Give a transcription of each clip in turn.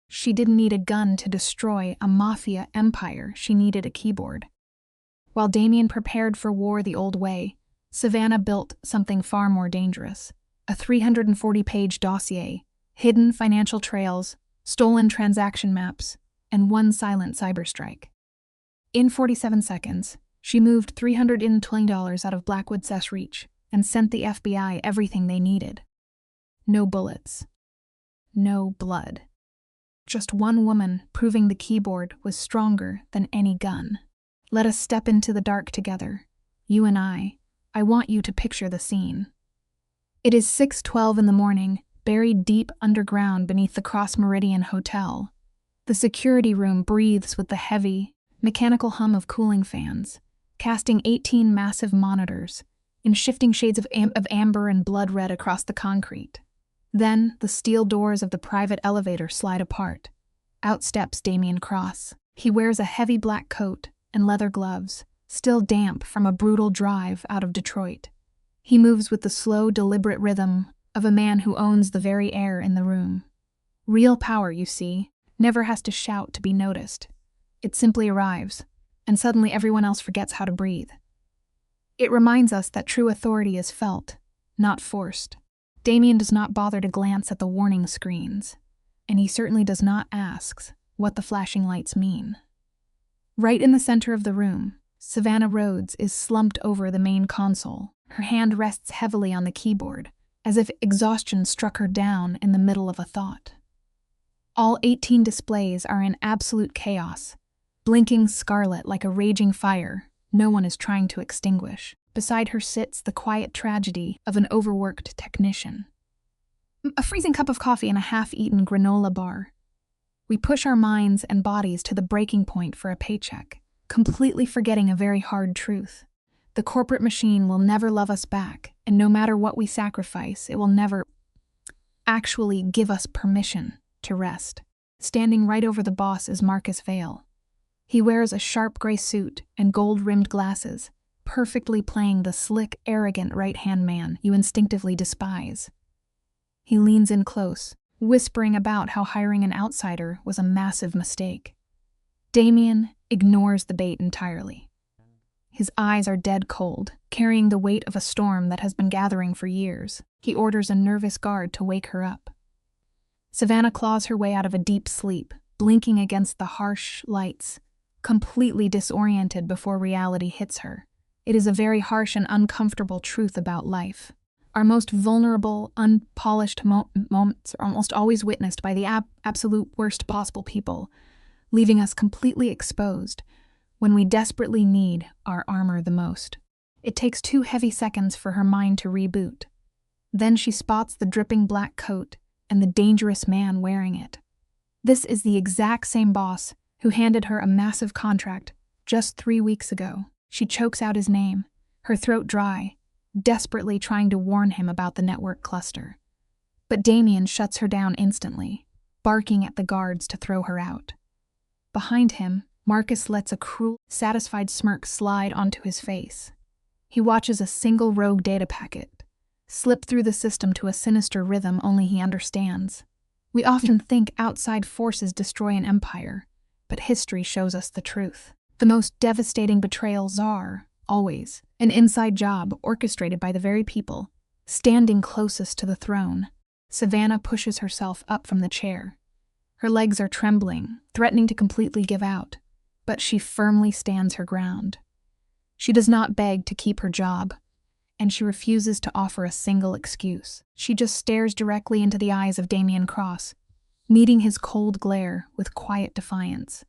She didn't need a gun to destroy a Mafia empire, she needed a keyboard. While Damien prepared for war the old way, Savannah built something far more dangerous. A 340-page dossier, hidden financial trails, stolen transaction maps, and one silent cyberstrike. In 47 seconds, she moved $320 out of Blackwood's reach and sent the FBI everything they needed. No bullets. No blood. Just one woman proving the keyboard was stronger than any gun. Let us step into the dark together. You and I want you to picture the scene. It is 6:12 in the morning, buried deep underground beneath the Cross Meridian Hotel. The security room breathes with the heavy, mechanical hum of cooling fans, casting 18 massive monitors in shifting shades of amber and blood red across the concrete. Then the steel doors of the private elevator slide apart. Out steps Damien Cross. He wears a heavy black coat and leather gloves, still damp from a brutal drive out of Detroit. He moves with the slow, deliberate rhythm of a man who owns the very air in the room. Real power, you see, never has to shout to be noticed. It simply arrives, and suddenly everyone else forgets how to breathe. It reminds us that true authority is felt, not forced. Damien does not bother to glance at the warning screens, and he certainly does not ask what the flashing lights mean. Right in the center of the room, Savannah Rhodes is slumped over the main console. Her hand rests heavily on the keyboard, as if exhaustion struck her down in the middle of a thought. All 18 displays are in absolute chaos, blinking scarlet like a raging fire no one is trying to extinguish. Beside her sits the quiet tragedy of an overworked technician. A freezing cup of coffee and a half-eaten granola bar. We push our minds and bodies to the breaking point for a paycheck, completely forgetting a very hard truth. The corporate machine will never love us back, and no matter what we sacrifice, it will never actually give us permission to rest. Standing right over the boss is Marcus Vale. He wears a sharp gray suit and gold-rimmed glasses, perfectly playing the slick, arrogant right-hand man you instinctively despise. He leans in close, whispering about how hiring an outsider was a massive mistake. Damien ignores the bait entirely. His eyes are dead cold, carrying the weight of a storm that has been gathering for years. He orders a nervous guard to wake her up. Savannah claws her way out of a deep sleep, blinking against the harsh lights, completely disoriented before reality hits her. It is a very harsh and uncomfortable truth about life. Our most vulnerable, unpolished moments are almost always witnessed by the absolute worst possible people, leaving us completely exposed when we desperately need our armor the most. It takes 2 heavy seconds for her mind to reboot. Then she spots the dripping black coat and the dangerous man wearing it. This is the exact same boss who handed her a massive contract just 3 weeks ago. She chokes out his name, her throat dry, desperately trying to warn him about the network cluster. But Damien shuts her down instantly, barking at the guards to throw her out. Behind him, Marcus lets a cruel, satisfied smirk slide onto his face. He watches a single rogue data packet slip through the system to a sinister rhythm only he understands. We often think outside forces destroy an empire, but history shows us the truth. The most devastating betrayals are, always, an inside job orchestrated by the very people standing closest to the throne. Savannah pushes herself up from the chair. Her legs are trembling, threatening to completely give out, but she firmly stands her ground. She does not beg to keep her job, and she refuses to offer a single excuse. She just stares directly into the eyes of Damien Cross, meeting his cold glare with quiet defiance.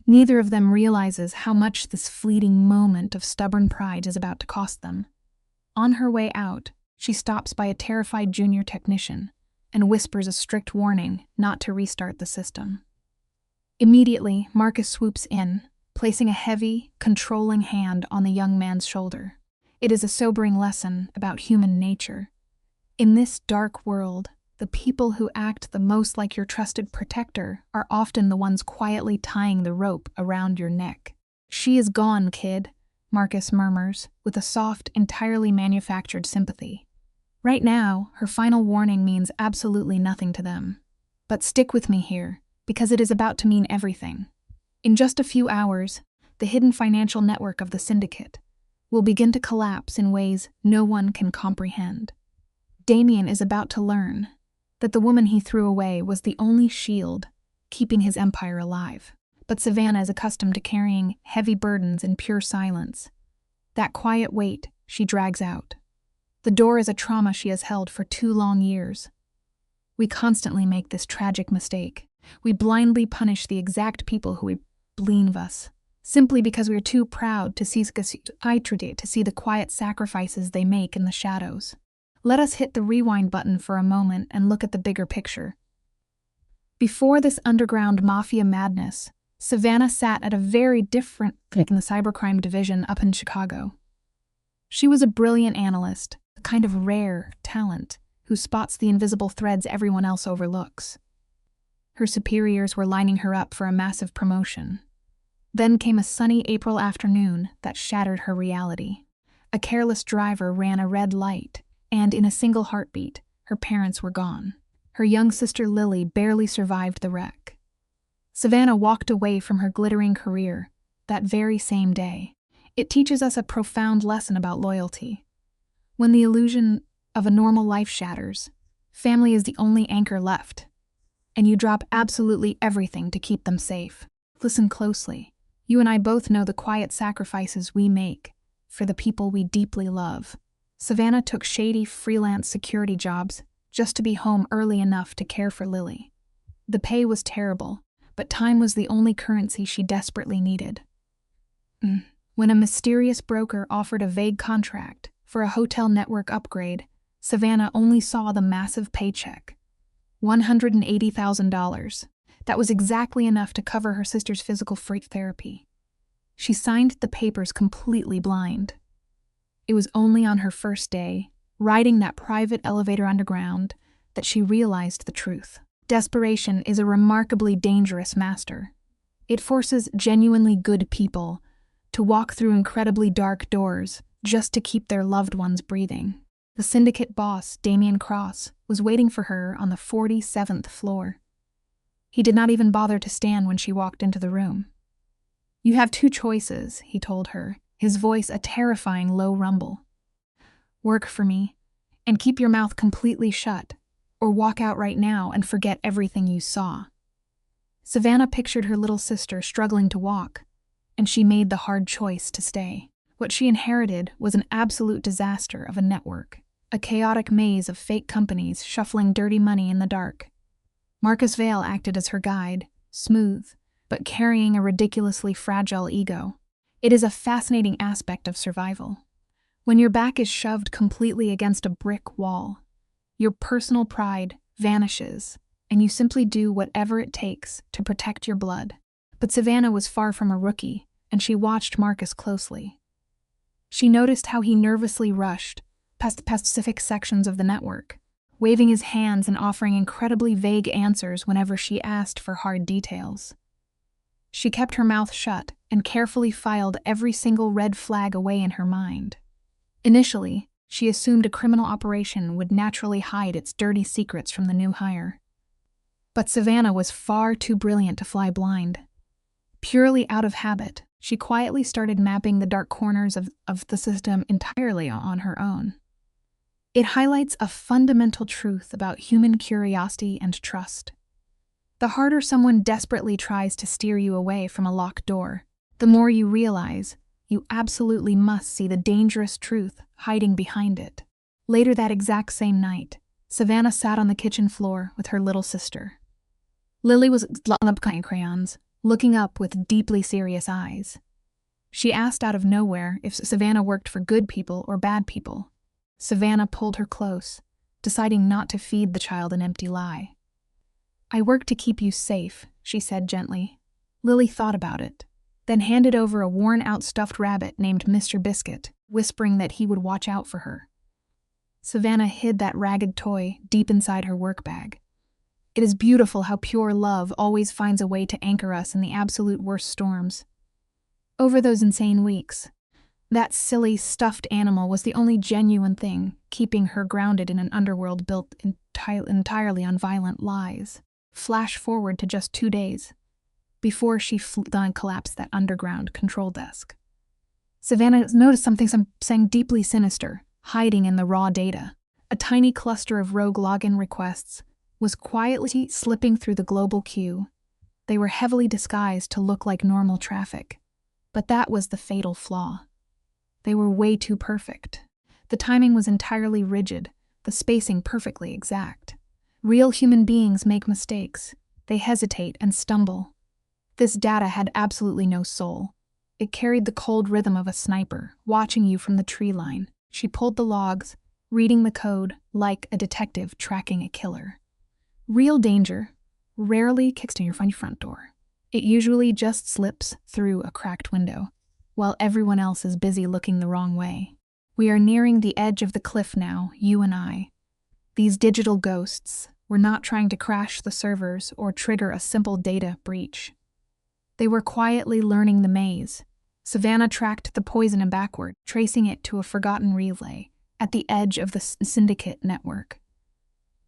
Neither of them realizes how much this fleeting moment of stubborn pride is about to cost them. On her way out, she stops by a terrified junior technician and whispers a strict warning not to restart the system. Immediately, Marcus swoops in, placing a heavy, controlling hand on the young man's shoulder. It is a sobering lesson about human nature. In this dark world, the people who act the most like your trusted protector are often the ones quietly tying the rope around your neck. "She is gone, kid," Marcus murmurs, with a soft, entirely manufactured sympathy. Right now, her final warning means absolutely nothing to them. But stick with me here. because it is about to mean everything. In just a few hours, the hidden financial network of the syndicate will begin to collapse in ways no one can comprehend. Damien is about to learn that the woman he threw away was the only shield keeping his empire alive. But Savannah is accustomed to carrying heavy burdens in pure silence. That quiet weight she drags out. The door is a trauma she has held for 2 long years. We constantly make this tragic mistake. We blindly punish the exact people who believe us, simply because we are too proud to see the quiet sacrifices they make in the shadows. Let us hit the rewind button for a moment and look at the bigger picture. Before this underground mafia madness, Savannah sat at a very different in the cybercrime division up in Chicago. She was a brilliant analyst, a kind of rare talent who spots the invisible threads everyone else overlooks. Her superiors were lining her up for a massive promotion. Then came a sunny April afternoon that shattered her reality. A careless driver ran a red light, and in a single heartbeat, her parents were gone. Her young sister Lily barely survived the wreck. Savannah walked away from her glittering career that very same day. It teaches us a profound lesson about loyalty. When the illusion of a normal life shatters, family is the only anchor left, and you drop absolutely everything to keep them safe. Listen closely. You and I both know the quiet sacrifices we make for the people we deeply love. Savannah took shady freelance security jobs just to be home early enough to care for Lily. The pay was terrible, but time was the only currency she desperately needed. When a mysterious broker offered a vague contract for a hotel network upgrade, Savannah only saw the massive paycheck. $180,000. That was exactly enough to cover her sister's physical therapy. She signed the papers completely blind. It was only on her first day, riding that private elevator underground, that she realized the truth. Desperation is a remarkably dangerous master. It forces genuinely good people to walk through incredibly dark doors just to keep their loved ones breathing. The syndicate boss, Damien Cross, was waiting for her on the 47th floor. He did not even bother to stand when she walked into the room. "You have 2 choices," he told her, his voice a terrifying low rumble. "Work for me, and keep your mouth completely shut, or walk out right now and forget everything you saw." Savannah pictured her little sister struggling to walk, and she made the hard choice to stay. What she inherited was an absolute disaster of a network, a chaotic maze of fake companies shuffling dirty money in the dark. Marcus Vale acted as her guide, smooth, but carrying a ridiculously fragile ego. It is a fascinating aspect of survival. When your back is shoved completely against a brick wall, your personal pride vanishes, and you simply do whatever it takes to protect your blood. But Savannah was far from a rookie, and she watched Marcus closely. She noticed how he nervously rushed past the specific sections of the network, waving his hands and offering incredibly vague answers whenever she asked for hard details. She kept her mouth shut and carefully filed every single red flag away in her mind. Initially, she assumed a criminal operation would naturally hide its dirty secrets from the new hire. But Savannah was far too brilliant to fly blind. Purely out of habit, she quietly started mapping the dark corners of the system entirely on her own. It highlights a fundamental truth about human curiosity and trust. The harder someone desperately tries to steer you away from a locked door, the more you realize you absolutely must see the dangerous truth hiding behind it. Later that exact same night, Savannah sat on the kitchen floor with her little sister. Lily was on crayons, looking up with deeply serious eyes. She asked out of nowhere if Savannah worked for good people or bad people. Savannah pulled her close, deciding not to feed the child an empty lie. "I work to keep you safe," she said gently. Lily thought about it, then handed over a worn-out stuffed rabbit named Mr. Biscuit, whispering that he would watch out for her. Savannah hid that ragged toy deep inside her work bag. It is beautiful how pure love always finds a way to anchor us in the absolute worst storms. Over those insane weeks, that silly, stuffed animal was the only genuine thing keeping her grounded in an underworld built entirely on violent lies. Flash forward to just 2 days, before she collapsed that underground control desk. Savannah noticed something deeply sinister, hiding in the raw data. A tiny cluster of rogue login requests was quietly slipping through the global queue. They were heavily disguised to look like normal traffic. But that was the fatal flaw. They were way too perfect. The timing was entirely rigid, the spacing perfectly exact. Real human beings make mistakes. They hesitate and stumble. This data had absolutely no soul. It carried the cold rhythm of a sniper, watching you from the tree line. She pulled the logs, reading the code like a detective tracking a killer. Real danger rarely kicks in your front door. It usually just slips through a cracked window, while everyone else is busy looking the wrong way. We are nearing the edge of the cliff now, you and I. These digital ghosts were not trying to crash the servers or trigger a simple data breach. They were quietly learning the maze. Savannah tracked the poison backward, tracing it to a forgotten relay at the edge of the syndicate network.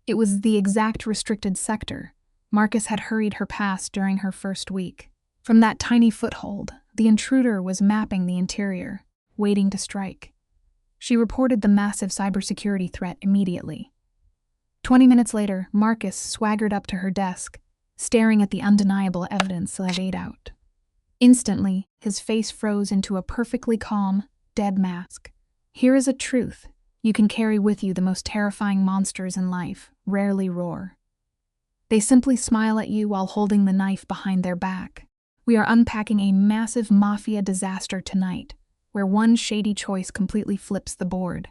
It was the exact restricted sector Marcus had hurried her past during her first week. From that tiny foothold, the intruder was mapping the interior, waiting to strike. She reported the massive cybersecurity threat immediately. 20 minutes later, Marcus swaggered up to her desk, staring at the undeniable evidence laid out. Instantly, his face froze into a perfectly calm, dead mask. Here is a truth. You can carry with you the most terrifying monsters in life, rarely roar. They simply smile at you while holding the knife behind their back. We are unpacking a massive Mafia disaster tonight, where one shady choice completely flips the board.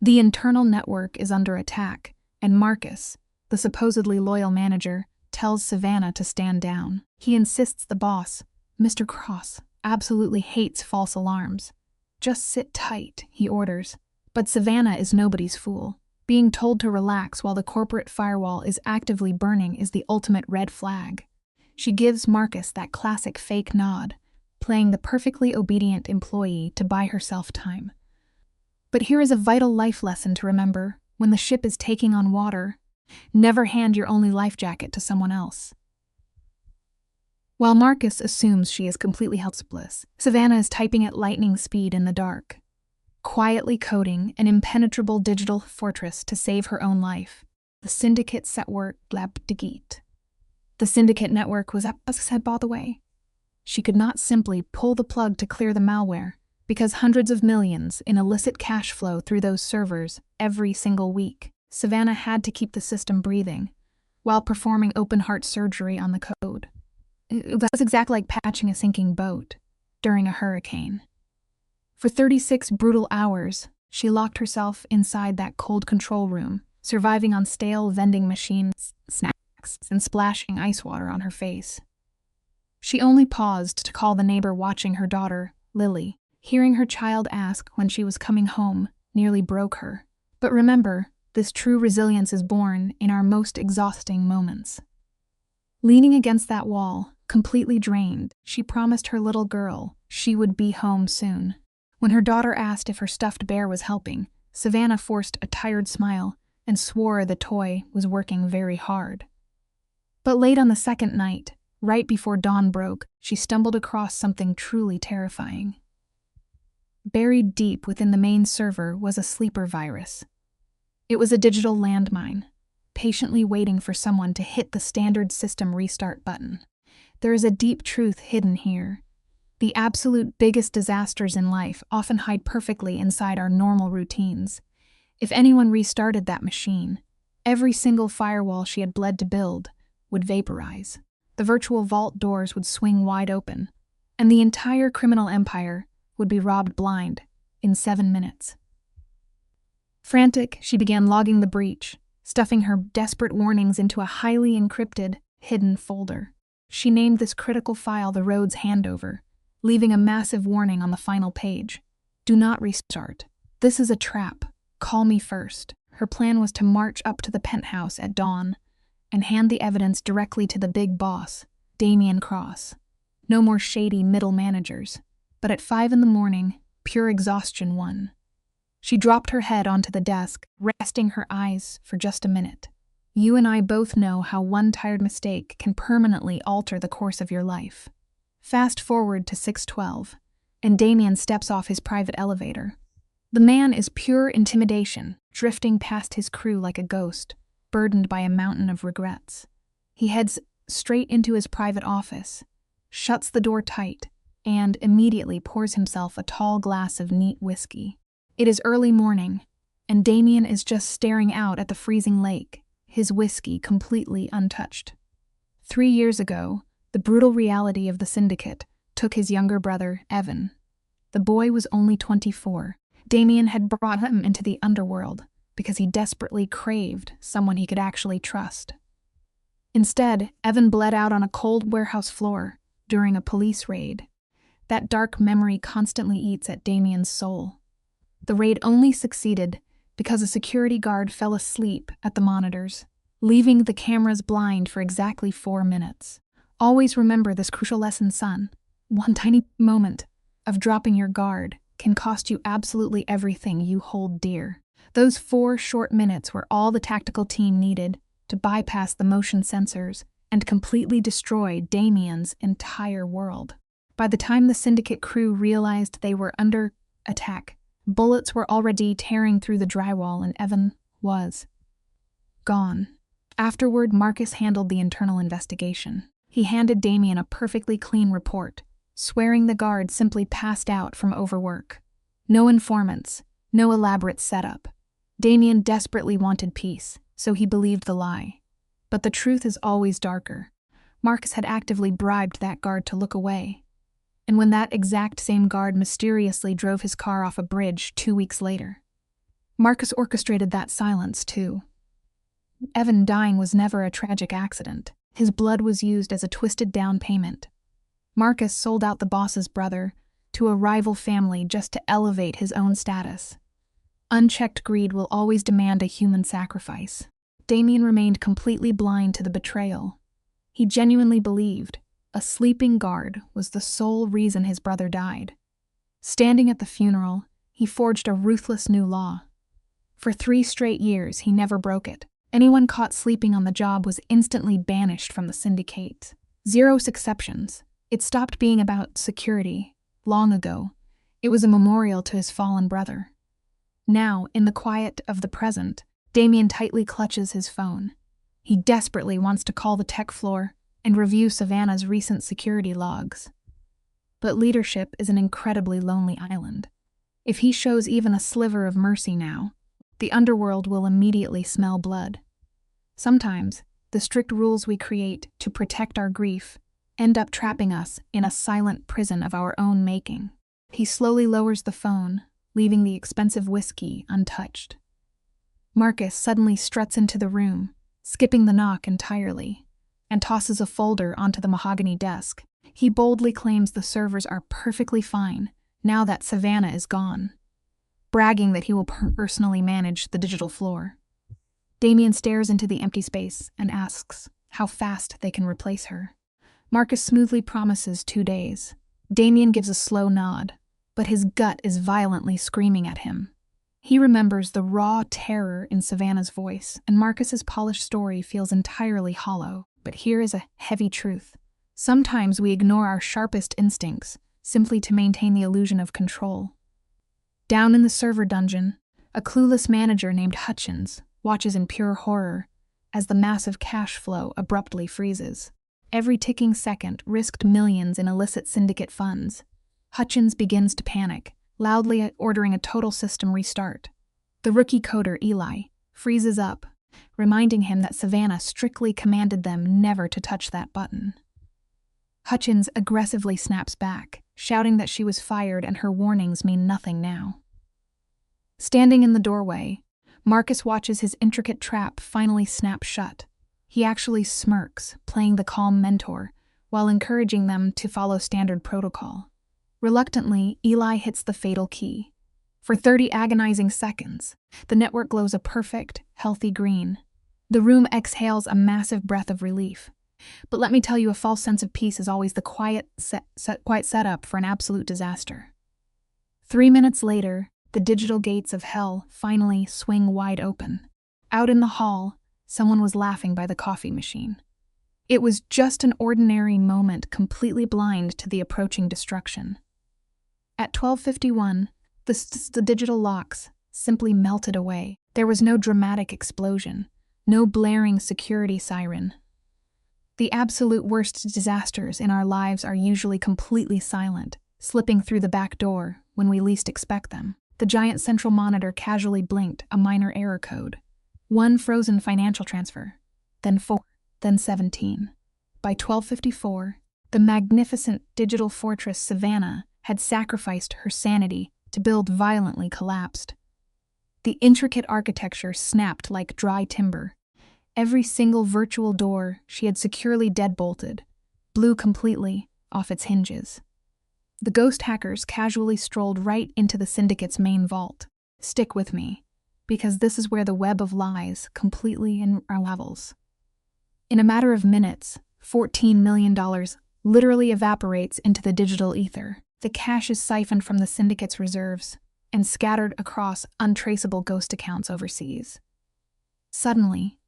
The internal network is under attack, and Marcus, the supposedly loyal manager, tells Savannah to stand down. He insists the boss, Mr. Cross, absolutely hates false alarms. Just sit tight, he orders. But Savannah is nobody's fool. Being told to relax while the corporate firewall is actively burning is the ultimate red flag. She gives Marcus that classic fake nod, playing the perfectly obedient employee to buy herself time. But here is a vital life lesson to remember. When the ship is taking on water, never hand your only life jacket to someone else. While Marcus assumes she is completely helpless, Savannah is typing at lightning speed in the dark, quietly coding an impenetrable digital fortress to save her own life. The syndicate network Glabdigit. The syndicate network was said by the way. She could not simply pull the plug to clear the malware, because hundreds of millions in illicit cash flow through those servers every single week. Savannah had to keep the system breathing, while performing open-heart surgery on the code. It was exactly like patching a sinking boat during a hurricane. For 36 brutal hours, she locked herself inside that cold control room, surviving on stale vending machines, snacks, and splashing ice water on her face. She only paused to call the neighbor watching her daughter, Lily. Hearing her child ask when she was coming home nearly broke her. But remember, this true resilience is born in our most exhausting moments. Leaning against that wall, completely drained, she promised her little girl she would be home soon. When her daughter asked if her stuffed bear was helping, Savannah forced a tired smile and swore the toy was working very hard. But late on the second night, right before dawn broke, she stumbled across something truly terrifying. Buried deep within the main server was a sleeper virus. It was a digital landmine, patiently waiting for someone to hit the standard system restart button. There is a deep truth hidden here. The absolute biggest disasters in life often hide perfectly inside our normal routines. If anyone restarted that machine, every single firewall she had bled to build would vaporize. The virtual vault doors would swing wide open, and the entire criminal empire would be robbed blind in 7 minutes. Frantic, she began logging the breach, stuffing her desperate warnings into a highly encrypted, hidden folder. She named this critical file the Rhodes Handover, leaving a massive warning on the final page. Do not restart. This is a trap. Call me first. Her plan was to march up to the penthouse at dawn and hand the evidence directly to the big boss, Damien Cross. No more shady middle managers. But at 5 a.m, pure exhaustion won. She dropped her head onto the desk, resting her eyes for just a minute. You and I both know how one tired mistake can permanently alter the course of your life. Fast forward to 6:12, and Damien steps off his private elevator. The man is pure intimidation, drifting past his crew like a ghost, burdened by a mountain of regrets. He heads straight into his private office, shuts the door tight, and immediately pours himself a tall glass of neat whiskey. It is early morning, and Damien is just staring out at the freezing lake, his whiskey completely untouched. 3 years ago, the brutal reality of the syndicate took his younger brother, Evan. The boy was only 24. Damien had brought him into the underworld because he desperately craved someone he could actually trust. Instead, Evan bled out on a cold warehouse floor during a police raid. That dark memory constantly eats at Damien's soul. The raid only succeeded because a security guard fell asleep at the monitors, leaving the cameras blind for exactly 4 minutes. Always remember this crucial lesson, son. One tiny moment of dropping your guard can cost you absolutely everything you hold dear. Those 4 short minutes were all the tactical team needed to bypass the motion sensors and completely destroy Damien's entire world. By the time the syndicate crew realized they were under attack, bullets were already tearing through the drywall and Evan was gone. Afterward, Marcus handled the internal investigation. He handed Damien a perfectly clean report, swearing the guard simply passed out from overwork. No informants, no elaborate setup. Damien desperately wanted peace, so he believed the lie. But the truth is always darker. Marcus had actively bribed that guard to look away. And when that exact same guard mysteriously drove his car off a bridge 2 weeks later, Marcus orchestrated that silence too. Evan dying was never a tragic accident. His blood was used as a twisted down payment. Marcus sold out the boss's brother to a rival family just to elevate his own status. Unchecked greed will always demand a human sacrifice. Damien remained completely blind to the betrayal. He genuinely believed a sleeping guard was the sole reason his brother died. Standing at the funeral, he forged a ruthless new law. For 3 straight years, he never broke it. Anyone caught sleeping on the job was instantly banished from the syndicate. 0 exceptions. It stopped being about security long ago. It was a memorial to his fallen brother. Now, in the quiet of the present, Damien tightly clutches his phone. He desperately wants to call the tech floor and review Savannah's recent security logs. But leadership is an incredibly lonely island. If he shows even a sliver of mercy now, the underworld will immediately smell blood. Sometimes, the strict rules we create to protect our grief end up trapping us in a silent prison of our own making. He slowly lowers the phone, leaving the expensive whiskey untouched. Marcus suddenly struts into the room, skipping the knock entirely, and tosses a folder onto the mahogany desk. He boldly claims the servers are perfectly fine now that Savannah is gone, bragging that he will personally manage the digital floor. Damien stares into the empty space and asks how fast they can replace her. Marcus smoothly promises 2 days. Damien gives a slow nod, but his gut is violently screaming at him. He remembers the raw terror in Savannah's voice, and Marcus's polished story feels entirely hollow. But here is a heavy truth. Sometimes we ignore our sharpest instincts simply to maintain the illusion of control. Down in the server dungeon, a clueless manager named Hutchins watches in pure horror as the massive cash flow abruptly freezes. Every ticking second risked millions in illicit syndicate funds. Hutchins begins to panic, loudly ordering a total system restart. The rookie coder, Eli, freezes up, reminding him that Savannah strictly commanded them never to touch that button. Hutchins aggressively snaps back, shouting that she was fired and her warnings mean nothing now. Standing in the doorway, Marcus watches his intricate trap finally snap shut. He actually smirks, playing the calm mentor, while encouraging them to follow standard protocol. Reluctantly, Eli hits the fatal key. For 30 agonizing seconds, the network glows a perfect, healthy green. The room exhales a massive breath of relief. But let me tell you, a false sense of peace is always the quiet setup for an absolute disaster. 3 minutes later, the digital gates of hell finally swing wide open. Out in the hall, someone was laughing by the coffee machine. It was just an ordinary moment, completely blind to the approaching destruction. At 12:51, the digital locks simply melted away. There was no dramatic explosion, no blaring security siren. The absolute worst disasters in our lives are usually completely silent, slipping through the back door when we least expect them. The giant central monitor casually blinked a minor error code. 1 frozen financial transfer, then 4, then 17. By 12:54, the magnificent digital fortress Savannah had sacrificed her sanity to build violently collapsed. The intricate architecture snapped like dry timber. Every single virtual door she had securely deadbolted blew completely off its hinges. The ghost hackers casually strolled right into the syndicate's main vault. Stick with me, because this is where the web of lies completely unravels. In a matter of minutes, $14 million literally evaporates into the digital ether. The cash is siphoned from the syndicate's reserves and scattered across untraceable ghost accounts overseas. Suddenly,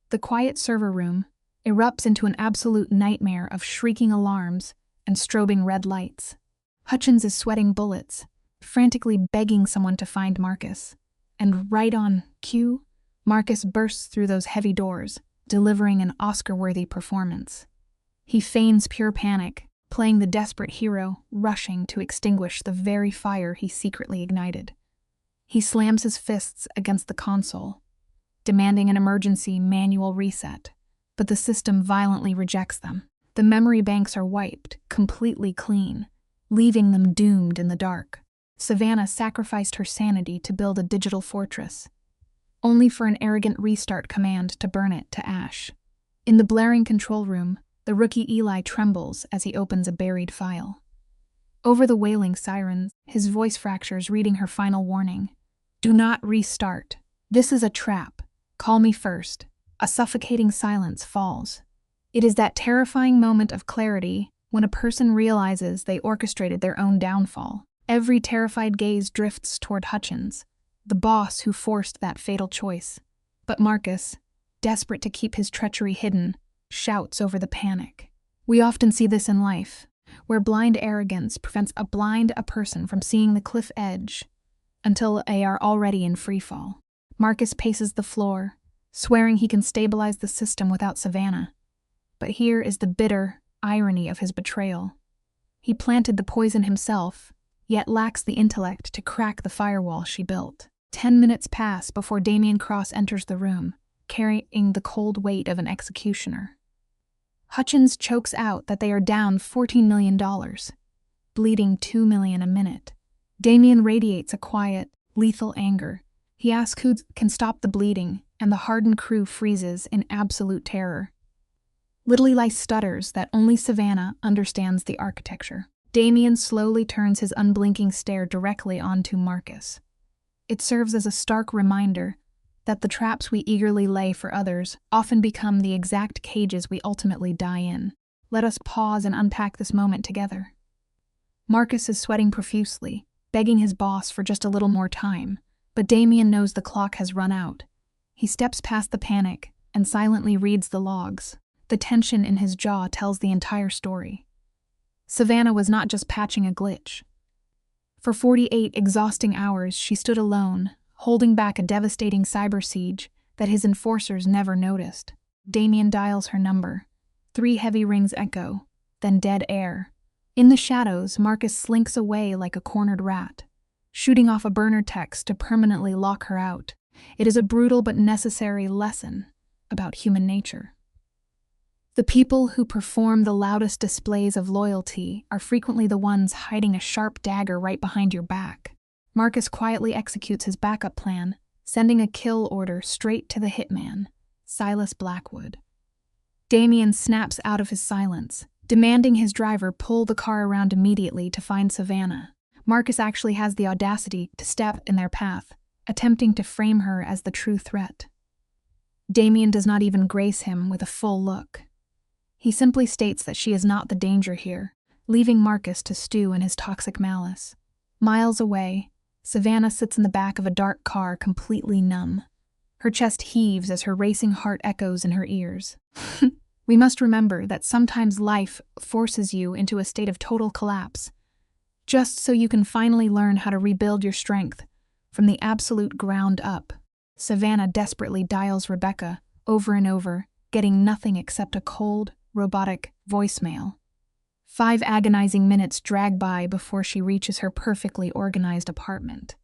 the quiet server room erupts into an absolute nightmare of shrieking alarms and strobing red lights. Hutchins is sweating bullets, frantically begging someone to find Marcus. And right on cue, Marcus bursts through those heavy doors, delivering an Oscar-worthy performance. He feigns pure panic, playing the desperate hero, rushing to extinguish the very fire he secretly ignited. He slams his fists against the console, demanding an emergency manual reset, but the system violently rejects them. The memory banks are wiped completely clean, leaving them doomed in the dark. Savannah sacrificed her sanity to build a digital fortress, only for an arrogant restart command to burn it to ash. In the blaring control room, the rookie Eli trembles as he opens a buried file. Over the wailing sirens, his voice fractures, reading her final warning. Do not restart. This is a trap. Call me first. A suffocating silence falls. It is that terrifying moment of clarity when a person realizes they orchestrated their own downfall. Every terrified gaze drifts toward Hutchins, the boss who forced that fatal choice. But Marcus, desperate to keep his treachery hidden, shouts over the panic. We often see this in life, where blind arrogance prevents a person from seeing the cliff edge until they are already in freefall. Marcus paces the floor, swearing he can stabilize the system without Savannah. But here is the bitter irony of his betrayal. He planted the poison himself, yet lacks the intellect to crack the firewall she built. 10 minutes pass before Damian Cross enters the room, carrying the cold weight of an executioner. Hutchins chokes out that they are down $14 million, bleeding $2 million a minute. Damian radiates a quiet, lethal anger. He asks who can stop the bleeding, and the hardened crew freezes in absolute terror. Little Eli stutters that only Savannah understands the architecture. Damian slowly turns his unblinking stare directly onto Marcus. It serves as a stark reminder that the traps we eagerly lay for others often become the exact cages we ultimately die in. Let us pause and unpack this moment together. Marcus is sweating profusely, begging his boss for just a little more time, but Damian knows the clock has run out. He steps past the panic and silently reads the logs. The tension in his jaw tells the entire story. Savannah was not just patching a glitch. For 48 exhausting hours, she stood alone, holding back a devastating cyber siege that his enforcers never noticed. Damian dials her number. 3 heavy rings echo, then dead air. In the shadows, Marcus slinks away like a cornered rat, shooting off a burner text to permanently lock her out. It is a brutal but necessary lesson about human nature. The people who perform the loudest displays of loyalty are frequently the ones hiding a sharp dagger right behind your back. Marcus quietly executes his backup plan, sending a kill order straight to the hitman, Silas Blackwood. Damian snaps out of his silence, demanding his driver pull the car around immediately to find Savannah. Marcus actually has the audacity to step in their path, attempting to frame her as the true threat. Damian does not even grace him with a full look. He simply states that she is not the danger here, leaving Marcus to stew in his toxic malice. Miles away, Savannah sits in the back of a dark car, completely numb. Her chest heaves as her racing heart echoes in her ears. We must remember that sometimes life forces you into a state of total collapse, just so you can finally learn how to rebuild your strength from the absolute ground up. Savannah desperately dials Rebecca over and over, getting nothing except a cold, robotic voicemail. 5 agonizing minutes drag by before she reaches her perfectly organized apartment.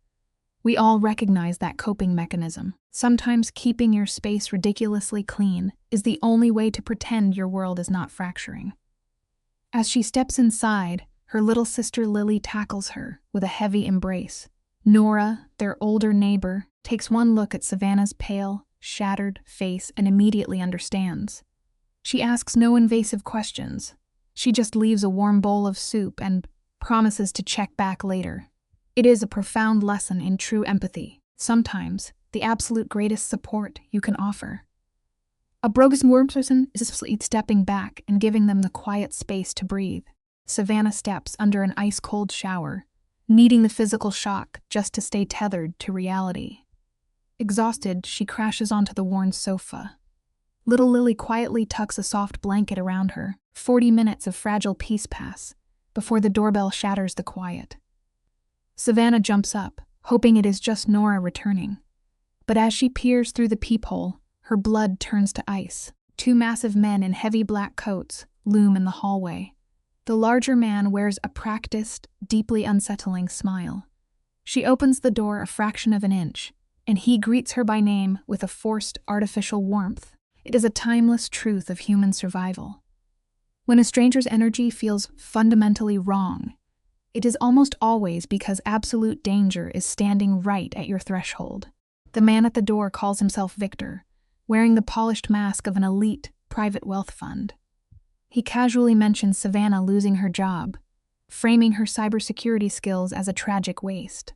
We all recognize that coping mechanism. Sometimes keeping your space ridiculously clean is the only way to pretend your world is not fracturing. As she steps inside, her little sister Lily tackles her with a heavy embrace. Nora, their older neighbor, takes one look at Savannah's pale, shattered face and immediately understands. She asks no invasive questions. She just leaves a warm bowl of soup and promises to check back later. It is a profound lesson in true empathy, sometimes the absolute greatest support you can offer. A broken person is stepping back and giving them the quiet space to breathe. Savannah steps under an ice-cold shower, needing the physical shock just to stay tethered to reality. Exhausted, she crashes onto the worn sofa. Little Lily quietly tucks a soft blanket around her. 40 minutes of fragile peace pass before the doorbell shatters the quiet. Savannah jumps up, hoping it is just Nora returning. But as she peers through the peephole, her blood turns to ice. 2 massive men in heavy black coats loom in the hallway. The larger man wears a practiced, deeply unsettling smile. She opens the door a fraction of an inch, and he greets her by name with a forced, artificial warmth. It is a timeless truth of human survival. When a stranger's energy feels fundamentally wrong, it is almost always because absolute danger is standing right at your threshold. The man at the door calls himself Victor, wearing the polished mask of an elite private wealth fund. He casually mentions Savannah losing her job, framing her cybersecurity skills as a tragic waste.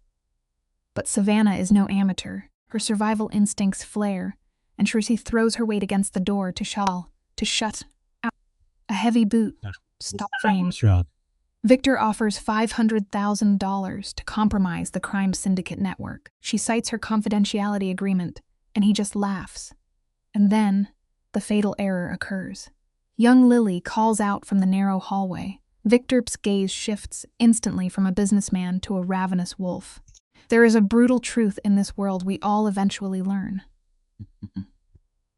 But Savannah is no amateur. Her survival instincts flare, and she throws her weight against the door to shut out. A heavy boot stops frame. Victor offers $500,000 to compromise the crime syndicate network. She cites her confidentiality agreement, and he just laughs. And then, the fatal error occurs. Young Lily calls out from the narrow hallway. Victor's gaze shifts instantly from a businessman to a ravenous wolf. There is a brutal truth in this world we all eventually learn.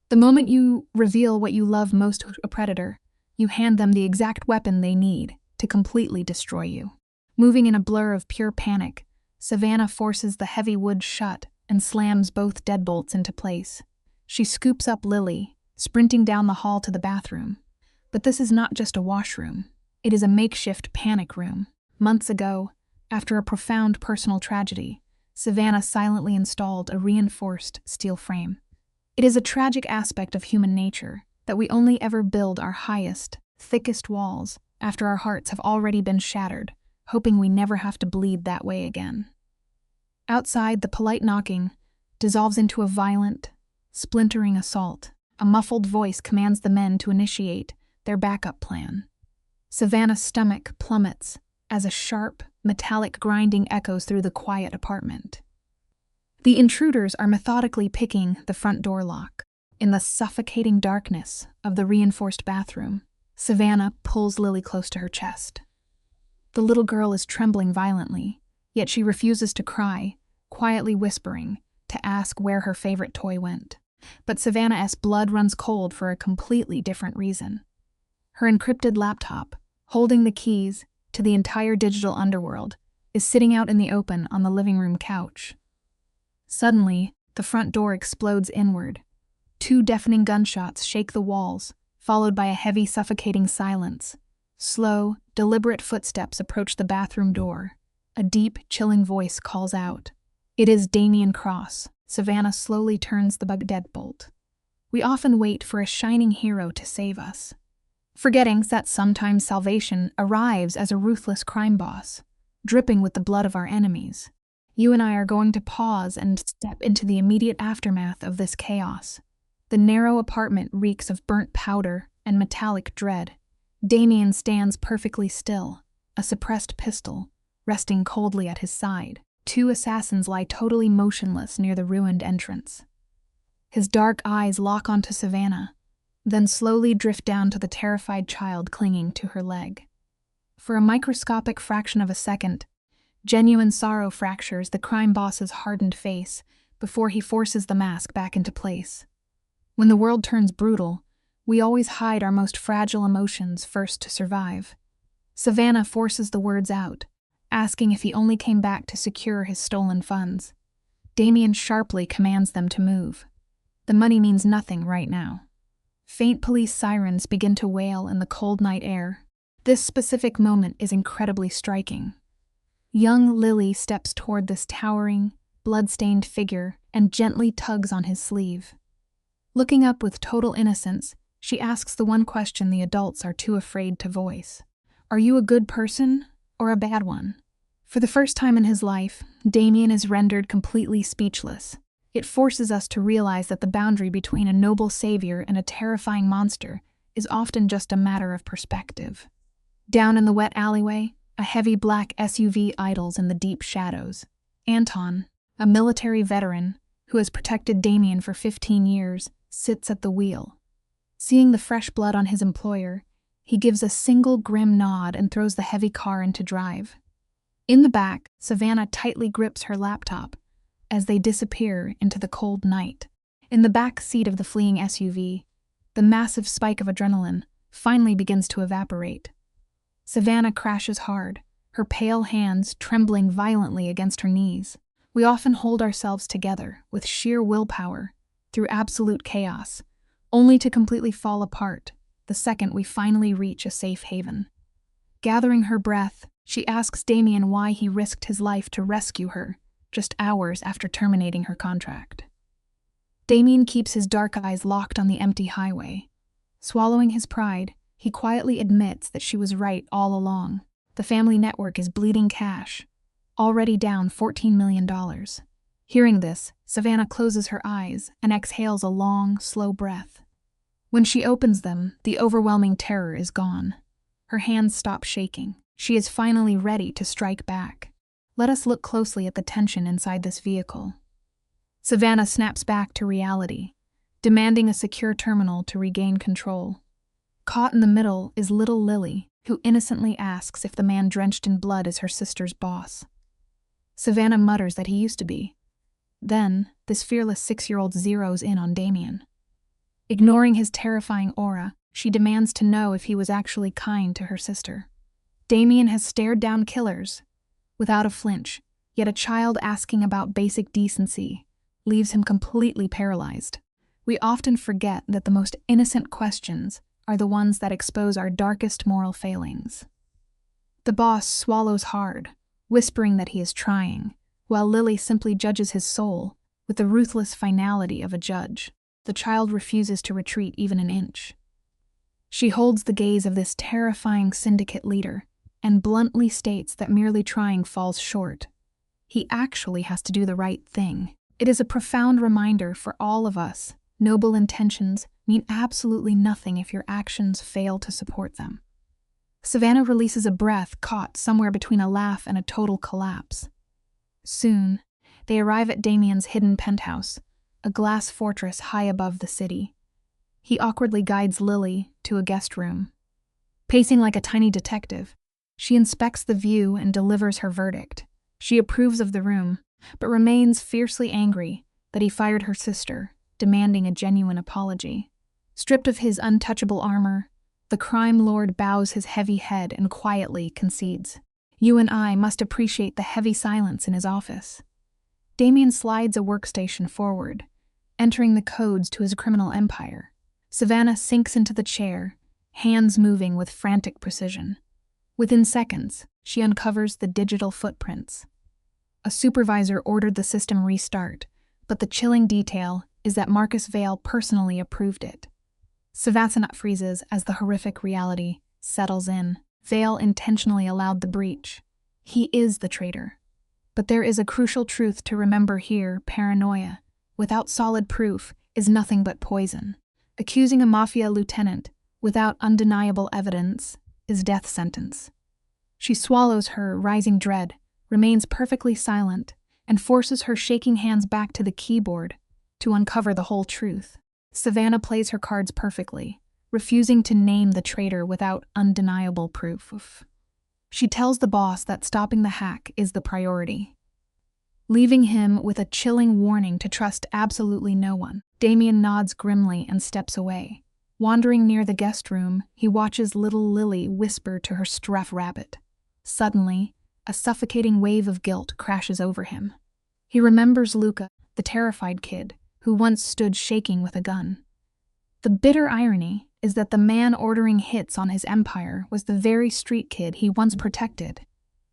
The moment you reveal what you love most to a predator, you hand them the exact weapon they need to completely destroy you. Moving in a blur of pure panic, Savannah forces the heavy wood shut and slams both deadbolts into place. She scoops up Lily, sprinting down the hall to the bathroom. But this is not just a washroom. It is a makeshift panic room. Months ago, after a profound personal tragedy, Savannah silently installed a reinforced steel frame. It is a tragic aspect of human nature that we only ever build our highest, thickest walls after our hearts have already been shattered, hoping we never have to bleed that way again. Outside, the polite knocking dissolves into a violent, splintering assault. A muffled voice commands the men to initiate their backup plan. Savannah's stomach plummets as a sharp, metallic grinding echoes through the quiet apartment. The intruders are methodically picking the front door lock. In the suffocating darkness of the reinforced bathroom, Savannah pulls Lily close to her chest. The little girl is trembling violently, yet she refuses to cry, quietly whispering to ask where her favorite toy went. But Savannah's blood runs cold for a completely different reason. Her encrypted laptop, holding the keys to the entire digital underworld, is sitting out in the open on the living room couch. Suddenly, the front door explodes inward. 2 deafening gunshots shake the walls, followed by a heavy, suffocating silence. Slow, deliberate footsteps approach the bathroom door. A deep, chilling voice calls out. It is Damien Cross. Savannah slowly turns the deadbolt. We often wait for a shining hero to save us, forgetting that sometimes salvation arrives as a ruthless crime boss, dripping with the blood of our enemies. You and I are going to pause and step into the immediate aftermath of this chaos. The narrow apartment reeks of burnt powder and metallic dread. Damien stands perfectly still, a suppressed pistol resting coldly at his side. 2 assassins lie totally motionless near the ruined entrance. His dark eyes lock onto Savannah, then slowly drift down to the terrified child clinging to her leg. For a microscopic fraction of a second, genuine sorrow fractures the crime boss's hardened face before he forces the mask back into place. When the world turns brutal, we always hide our most fragile emotions first to survive. Savannah forces the words out, asking if he only came back to secure his stolen funds. Damien sharply commands them to move. The money means nothing right now. Faint police sirens begin to wail in the cold night air. This specific moment is incredibly striking. Young Lily steps toward this towering, blood-stained figure and gently tugs on his sleeve. Looking up with total innocence, she asks the one question the adults are too afraid to voice. Are you a good person or a bad one? For the first time in his life, Damien is rendered completely speechless. It forces us to realize that the boundary between a noble savior and a terrifying monster is often just a matter of perspective. Down in the wet alleyway, a heavy black SUV idles in the deep shadows. Anton, a military veteran who has protected Damien for 15 years, sits at the wheel. Seeing the fresh blood on his employer, he gives a single grim nod and throws the heavy car into drive. In the back, Savannah tightly grips her laptop as they disappear into the cold night. In the back seat of the fleeing SUV, the massive spike of adrenaline finally begins to evaporate. Savannah crashes hard, her pale hands trembling violently against her knees. We often hold ourselves together with sheer willpower through absolute chaos, only to completely fall apart the second we finally reach a safe haven. Gathering her breath, she asks Damien why he risked his life to rescue her just hours after terminating her contract. Damien keeps his dark eyes locked on the empty highway. Swallowing his pride, he quietly admits that she was right all along. The family network is bleeding cash, already down $14 million. Hearing this, Savannah closes her eyes and exhales a long, slow breath. When she opens them, the overwhelming terror is gone. Her hands stop shaking. She is finally ready to strike back. Let us look closely at the tension inside this vehicle. Savannah snaps back to reality, demanding a secure terminal to regain control. Caught in the middle is little Lily, who innocently asks if the man drenched in blood is her sister's boss. Savannah mutters that he used to be. Then, this fearless 6-year-old zeroes in on Damien. Ignoring his terrifying aura, she demands to know if he was actually kind to her sister. Damien has stared down killers without a flinch, yet a child asking about basic decency leaves him completely paralyzed. We often forget that the most innocent questions are the ones that expose our darkest moral failings. The boss swallows hard, whispering that he is trying, while Lily simply judges his soul with the ruthless finality of a judge. The child refuses to retreat even an inch. She holds the gaze of this terrifying syndicate leader and bluntly states that merely trying falls short. He actually has to do the right thing. It is a profound reminder for all of us. Noble intentions mean absolutely nothing if your actions fail to support them. Savannah releases a breath caught somewhere between a laugh and a total collapse. Soon, they arrive at Damien's hidden penthouse, a glass fortress high above the city. He awkwardly guides Lily to a guest room. Pacing like a tiny detective, she inspects the view and delivers her verdict. She approves of the room, but remains fiercely angry that he fired her sister, demanding a genuine apology. Stripped of his untouchable armor, the crime lord bows his heavy head and quietly concedes. You and I must appreciate the heavy silence in his office. Damien slides a workstation forward, entering the codes to his criminal empire. Savannah sinks into the chair, hands moving with frantic precision. Within seconds, she uncovers the digital footprints. A supervisor ordered the system restart, but the chilling detail is that Marcus Vale personally approved it. Savannah freezes as the horrific reality settles in. Vale intentionally allowed the breach. He is the traitor. But there is a crucial truth to remember here: paranoia, without solid proof, is nothing but poison. Accusing a Mafia lieutenant without undeniable evidence is death sentence. She swallows her rising dread, remains perfectly silent, and forces her shaking hands back to the keyboard to uncover the whole truth. Savannah plays her cards perfectly, refusing to name the traitor without undeniable proof. She tells the boss that stopping the hack is the priority, leaving him with a chilling warning to trust absolutely no one. Damien nods grimly and steps away. Wandering near the guest room, he watches little Lily whisper to her straff rabbit. Suddenly, a suffocating wave of guilt crashes over him. He remembers Luca, the terrified kid, who once stood shaking with a gun. The bitter irony is that the man ordering hits on his empire was the very street kid he once protected.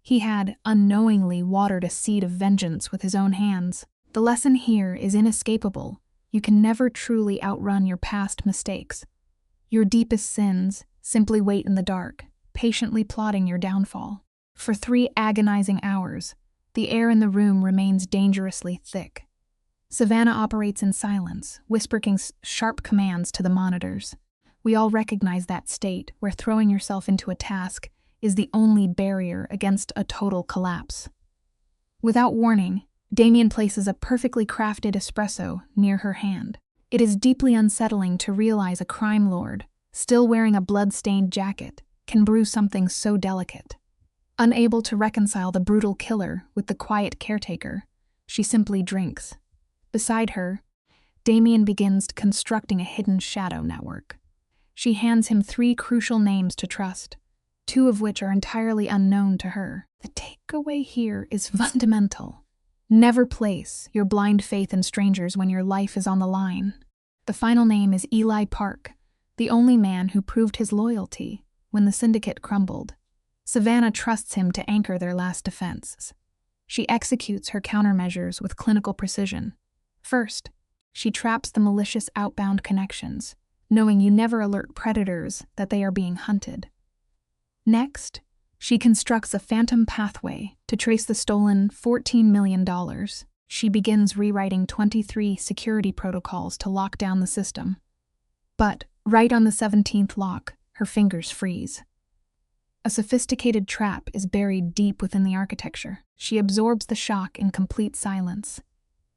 He had unknowingly watered a seed of vengeance with his own hands. The lesson here is inescapable. You can never truly outrun your past mistakes. Your deepest sins simply wait in the dark, patiently plotting your downfall. For 3 agonizing hours, the air in the room remains dangerously thick. Savannah operates in silence, whispering sharp commands to the monitors. We all recognize that state where throwing yourself into a task is the only barrier against a total collapse. Without warning, Damien places a perfectly crafted espresso near her hand. It is deeply unsettling to realize a crime lord, still wearing a blood-stained jacket, can brew something so delicate. Unable to reconcile the brutal killer with the quiet caretaker, she simply drinks. Beside her, Damien begins constructing a hidden shadow network. She hands him 3 crucial names to trust, 2 of which are entirely unknown to her. The takeaway here is fundamental. Never place your blind faith in strangers when your life is on the line. The final name is Eli Park, the only man who proved his loyalty when the syndicate crumbled. Savannah trusts him to anchor their last defense. She executes her countermeasures with clinical precision. First, she traps the malicious outbound connections, knowing you never alert predators that they are being hunted. Next, she constructs a phantom pathway to trace the stolen $14 million. She begins rewriting 23 security protocols to lock down the system. But right on the 17th lock, her fingers freeze. A sophisticated trap is buried deep within the architecture. She absorbs the shock in complete silence.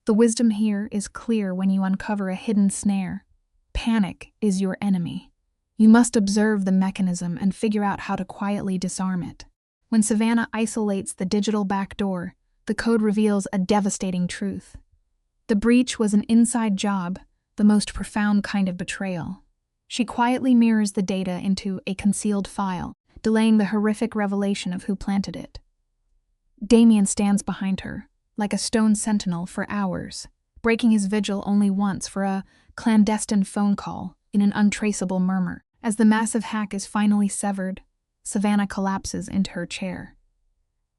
The wisdom here is clear when you uncover a hidden snare. Panic is your enemy. You must observe the mechanism and figure out how to quietly disarm it. When Savannah isolates the digital backdoor, the code reveals a devastating truth. The breach was an inside job, the most profound kind of betrayal. She quietly mirrors the data into a concealed file, delaying the horrific revelation of who planted it. Damien stands behind her, like a stone sentinel for hours, breaking his vigil only once for a clandestine phone call in an untraceable murmur. As the massive hack is finally severed, Savannah collapses into her chair.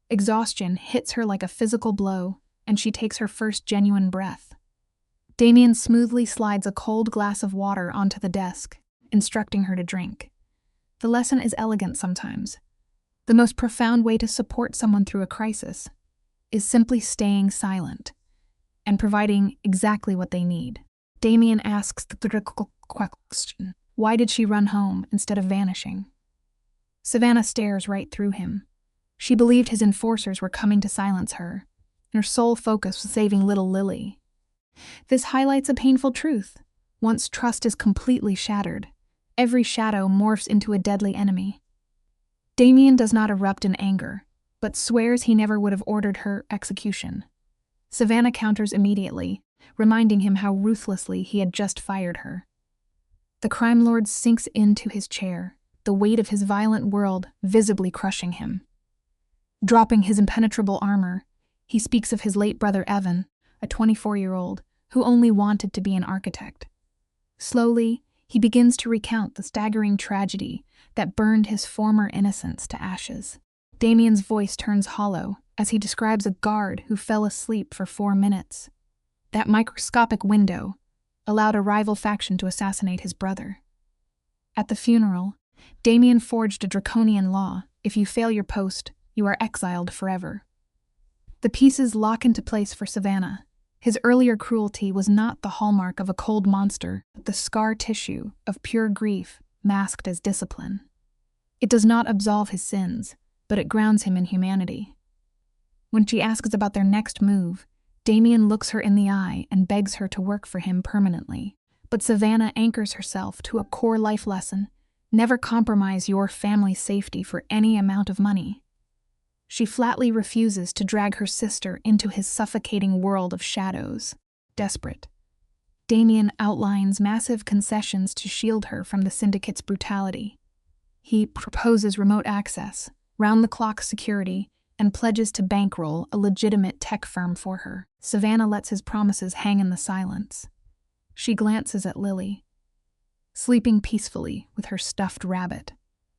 Exhaustion hits her like a physical blow, and she takes her first genuine breath. Damien smoothly slides a cold glass of water onto the desk, instructing her to drink. The lesson is elegant sometimes. The most profound way to support someone through a crisis is simply staying silent and providing exactly what they need. Damien asks the critical question, why did she run home instead of vanishing? Savannah stares right through him. She believed his enforcers were coming to silence her, and her sole focus was saving little Lily. This highlights a painful truth. Once trust is completely shattered, every shadow morphs into a deadly enemy. Damien does not erupt in anger, but swears he never would have ordered her execution. Savannah counters immediately, reminding him how ruthlessly he had just fired her. The crime lord sinks into his chair, the weight of his violent world visibly crushing him. Dropping his impenetrable armor, he speaks of his late brother Evan, a 24-year-old, who only wanted to be an architect. Slowly, he begins to recount the staggering tragedy that burned his former innocence to ashes. Damien's voice turns hollow as he describes a guard who fell asleep for 4 minutes. That microscopic window allowed a rival faction to assassinate his brother. At the funeral, Damien forged a draconian law: if you fail your post, you are exiled forever. The pieces lock into place for Savannah. His earlier cruelty was not the hallmark of a cold monster, but the scar tissue of pure grief masked as discipline. It does not absolve his sins, but it grounds him in humanity. When she asks about their next move, Damien looks her in the eye and begs her to work for him permanently. But Savannah anchors herself to a core life lesson: never compromise your family's safety for any amount of money. She flatly refuses to drag her sister into his suffocating world of shadows. Desperate, Damien outlines massive concessions to shield her from the syndicate's brutality. He proposes remote access, round-the-clock security, and pledges to bankroll a legitimate tech firm for her. Savannah lets his promises hang in the silence. She glances at Lily, sleeping peacefully with her stuffed rabbit.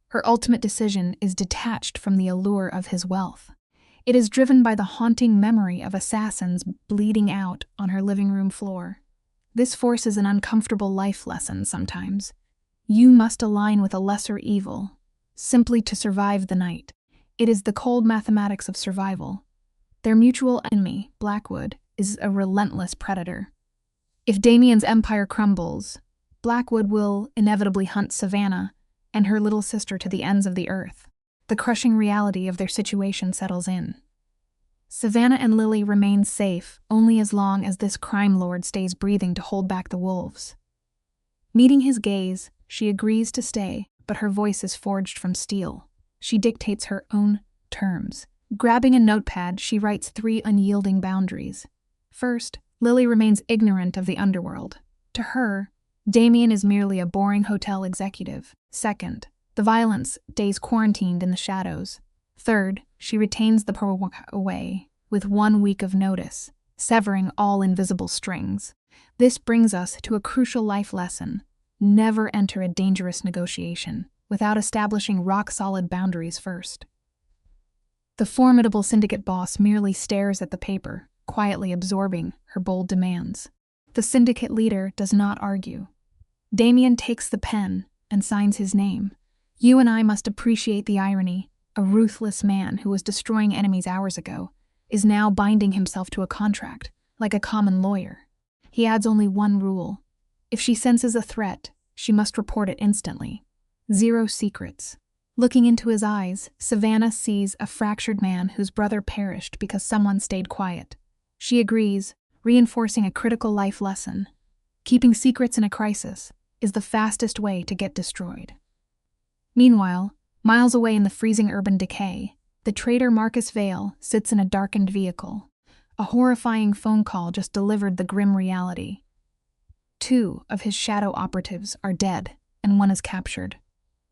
Her ultimate decision is detached from the allure of his wealth. It is driven by the haunting memory of assassins bleeding out on her living room floor. This forces an uncomfortable life lesson sometimes. You must align with a lesser evil, simply to survive the night. It is the cold mathematics of survival. Their mutual enemy, Blackwood, is a relentless predator. If Damien's empire crumbles, Blackwood will inevitably hunt Savannah and her little sister to the ends of the earth. The crushing reality of their situation settles in. Savannah and Lily remain safe only as long as this crime lord stays breathing to hold back the wolves. Meeting his gaze, she agrees to stay, but her voice is forged from steel. She dictates her own terms. Grabbing a notepad, she writes 3 unyielding boundaries. First, Lily remains ignorant of the underworld. To her, Damien is merely a boring hotel executive. Second, the violence stays quarantined in the shadows. Third, she retains the power away with 1 week of notice, severing all invisible strings. This brings us to a crucial life lesson: never enter a dangerous negotiation without establishing rock-solid boundaries first. The formidable syndicate boss merely stares at the paper, quietly absorbing her bold demands. The syndicate leader does not argue. Damien takes the pen and signs his name. You and I must appreciate the irony. A ruthless man who was destroying enemies hours ago is now binding himself to a contract, like a common lawyer. He adds only 1 rule. If she senses a threat, she must report it instantly. 0 secrets. Looking into his eyes, Savannah sees a fractured man whose brother perished because someone stayed quiet. She agrees, reinforcing a critical life lesson. Keeping secrets in a crisis is the fastest way to get destroyed. Meanwhile, miles away in the freezing urban decay, the traitor Marcus Vale sits in a darkened vehicle. A horrifying phone call just delivered the grim reality. 2 of his shadow operatives are dead, and 1 is captured.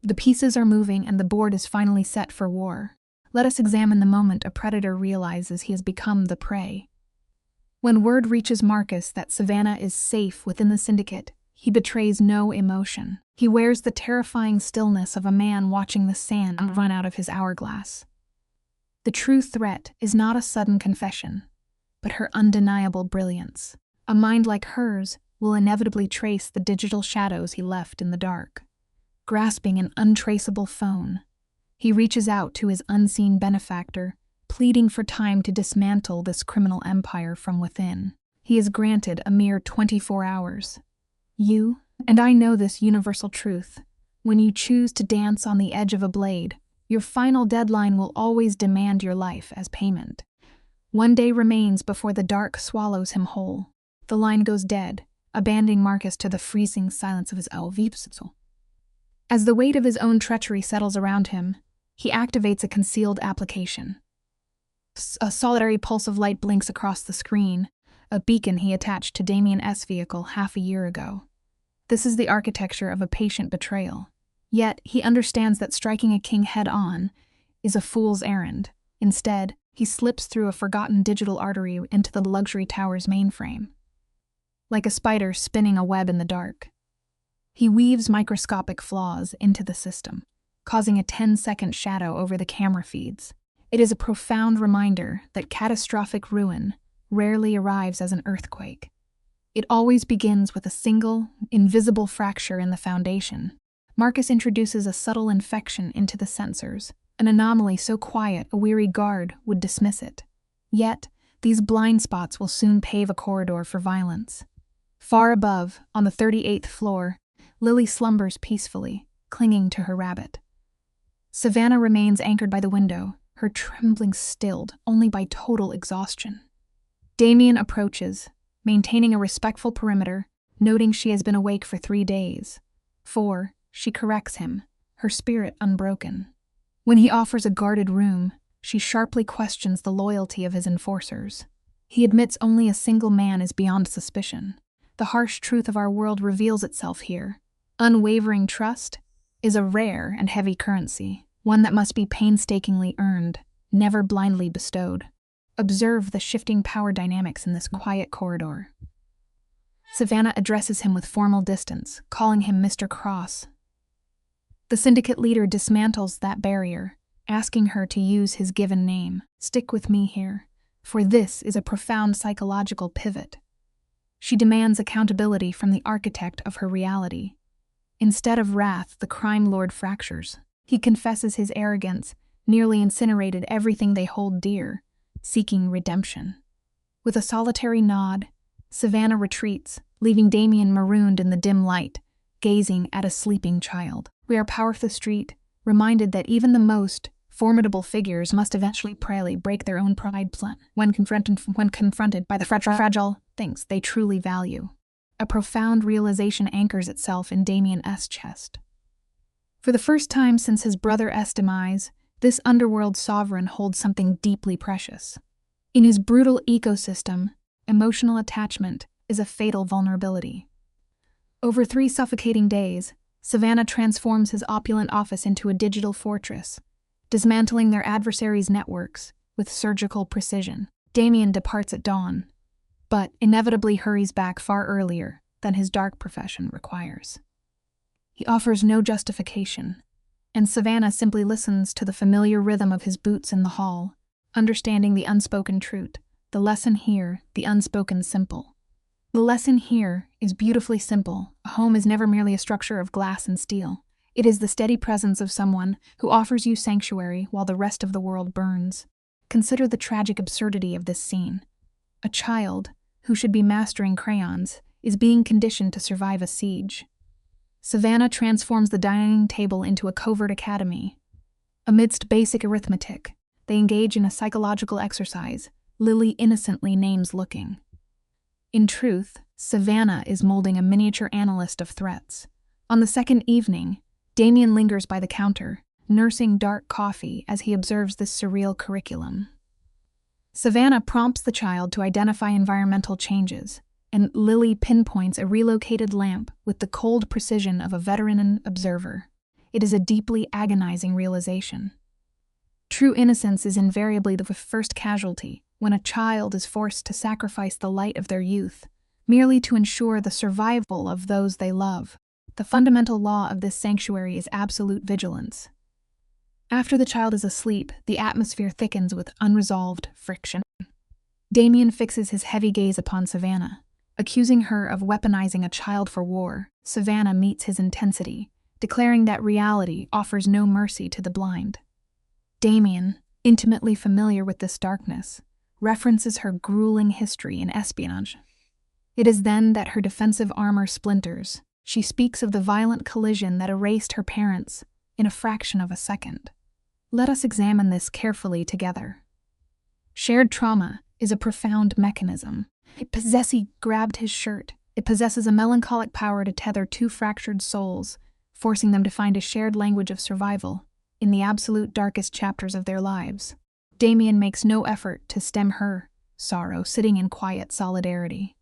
The pieces are moving and the board is finally set for war. Let us examine the moment a predator realizes he has become the prey. When word reaches Marcus that Savannah is safe within the syndicate, he betrays no emotion. He wears the terrifying stillness of a man watching the sand run out of his hourglass. The true threat is not a sudden confession, but her undeniable brilliance. A mind like hers will inevitably trace the digital shadows he left in the dark. Grasping an untraceable phone, he reaches out to his unseen benefactor, pleading for time to dismantle this criminal empire from within. He is granted a mere 24 hours. You and I know this universal truth. When you choose to dance on the edge of a blade, your final deadline will always demand your life as payment. 1 day remains before the dark swallows him whole. The line goes dead, abandoning Marcus to the freezing silence of his Elvipsel. As the weight of his own treachery settles around him, he activates a concealed application. A solitary pulse of light blinks across the screen, a beacon he attached to Damien S. vehicle half a year ago. This is the architecture of a patient betrayal. Yet, he understands that striking a king head-on is a fool's errand. Instead, he slips through a forgotten digital artery into the luxury tower's mainframe. Like a spider spinning a web in the dark, he weaves microscopic flaws into the system, causing a 10-second shadow over the camera feeds. It is a profound reminder that catastrophic ruin rarely arrives as an earthquake. It always begins with a single, invisible fracture in the foundation. Marcus introduces a subtle infection into the sensors, an anomaly so quiet a weary guard would dismiss it. Yet, these blind spots will soon pave a corridor for violence. Far above, on the 38th floor, Lily slumbers peacefully, clinging to her rabbit. Savannah remains anchored by the window, her trembling stilled only by total exhaustion. Damien approaches, maintaining a respectful perimeter, noting she has been awake for 3 days. 4, she corrects him, her spirit unbroken. When he offers a guarded room, she sharply questions the loyalty of his enforcers. He admits only a single man is beyond suspicion. The harsh truth of our world reveals itself here. Unwavering trust is a rare and heavy currency, one that must be painstakingly earned, never blindly bestowed. Observe the shifting power dynamics in this quiet corridor. Savannah addresses him with formal distance, calling him Mr. Cross. The syndicate leader dismantles that barrier, asking her to use his given name. Stick with me here, for this is a profound psychological pivot. She demands accountability from the architect of her reality. Instead of wrath, the crime lord fractures. He confesses his arrogance, nearly incinerated everything they hold dear, seeking redemption. With a solitary nod, Savannah retreats, leaving Damien marooned in the dim light, gazing at a sleeping child. We are powered the street, reminded that even the most formidable figures must eventually break their own pride plan when confronted by the fragile things they truly value. A profound realization anchors itself in Damien's chest. For the first time since his brother's demise, this underworld sovereign holds something deeply precious. In his brutal ecosystem, emotional attachment is a fatal vulnerability. Over 3 suffocating days, Savannah transforms his opulent office into a digital fortress, dismantling their adversaries' networks with surgical precision. Damien departs at dawn, but inevitably hurries back far earlier than his dark profession requires. He offers no justification, and Savannah simply listens to the familiar rhythm of his boots in the hall, understanding the unspoken truth. The lesson here, the unspoken simple. The lesson here is beautifully simple. A home is never merely a structure of glass and steel. It is the steady presence of someone who offers you sanctuary while the rest of the world burns. Consider the tragic absurdity of this scene. A child, who should be mastering crayons, is being conditioned to survive a siege. Savannah transforms the dining table into a covert academy. Amidst basic arithmetic, they engage in a psychological exercise Lily innocently names looking. In truth, Savannah is molding a miniature analyst of threats. On the second evening, Damien lingers by the counter, nursing dark coffee as he observes this surreal curriculum. Savannah prompts the child to identify environmental changes, and Lily pinpoints a relocated lamp with the cold precision of a veteran observer. It is a deeply agonizing realization. True innocence is invariably the first casualty when a child is forced to sacrifice the light of their youth, merely to ensure the survival of those they love. The fundamental law of this sanctuary is absolute vigilance. After the child is asleep, the atmosphere thickens with unresolved friction. Damien fixes his heavy gaze upon Savannah, accusing her of weaponizing a child for war. Savannah meets his intensity, declaring that reality offers no mercy to the blind. Damien, intimately familiar with this darkness, references her grueling history in espionage. It is then that her defensive armor splinters. She speaks of the violent collision that erased her parents in a fraction of a second. Let us examine this carefully together. Shared trauma is a profound mechanism. He grabbed his shirt. It possesses a melancholic power to tether 2 fractured souls, forcing them to find a shared language of survival in the absolute darkest chapters of their lives. Damien makes no effort to stem her sorrow, sitting in quiet solidarity.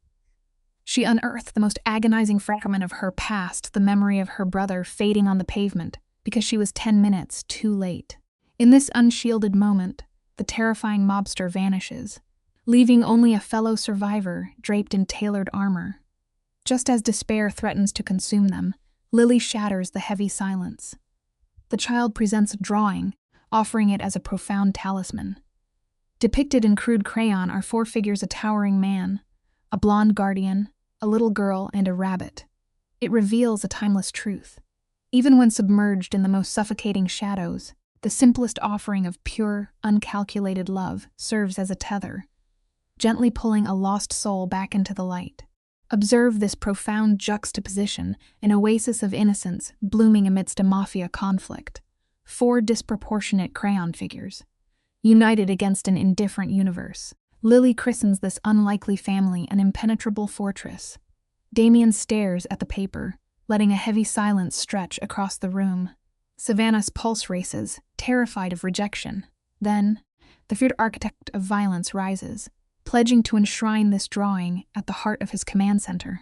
She unearthed the most agonizing fragment of her past, the memory of her brother fading on the pavement because she was 10 minutes too late. In this unshielded moment, the terrifying mobster vanishes, leaving only a fellow survivor draped in tailored armor. Just as despair threatens to consume them, Lily shatters the heavy silence. The child presents a drawing, offering it as a profound talisman. Depicted in crude crayon are 4 figures: a towering man, a blonde guardian, a little girl, and a rabbit. It reveals a timeless truth. Even when submerged in the most suffocating shadows, the simplest offering of pure, uncalculated love serves as a tether, gently pulling a lost soul back into the light. Observe this profound juxtaposition, an oasis of innocence blooming amidst a Mafia conflict. 4 disproportionate crayon figures, united against an indifferent universe. Lily christens this unlikely family an impenetrable fortress. Damien stares at the paper, letting a heavy silence stretch across the room. Savannah's pulse races, terrified of rejection. Then, the feared architect of violence rises, pledging to enshrine this drawing at the heart of his command center.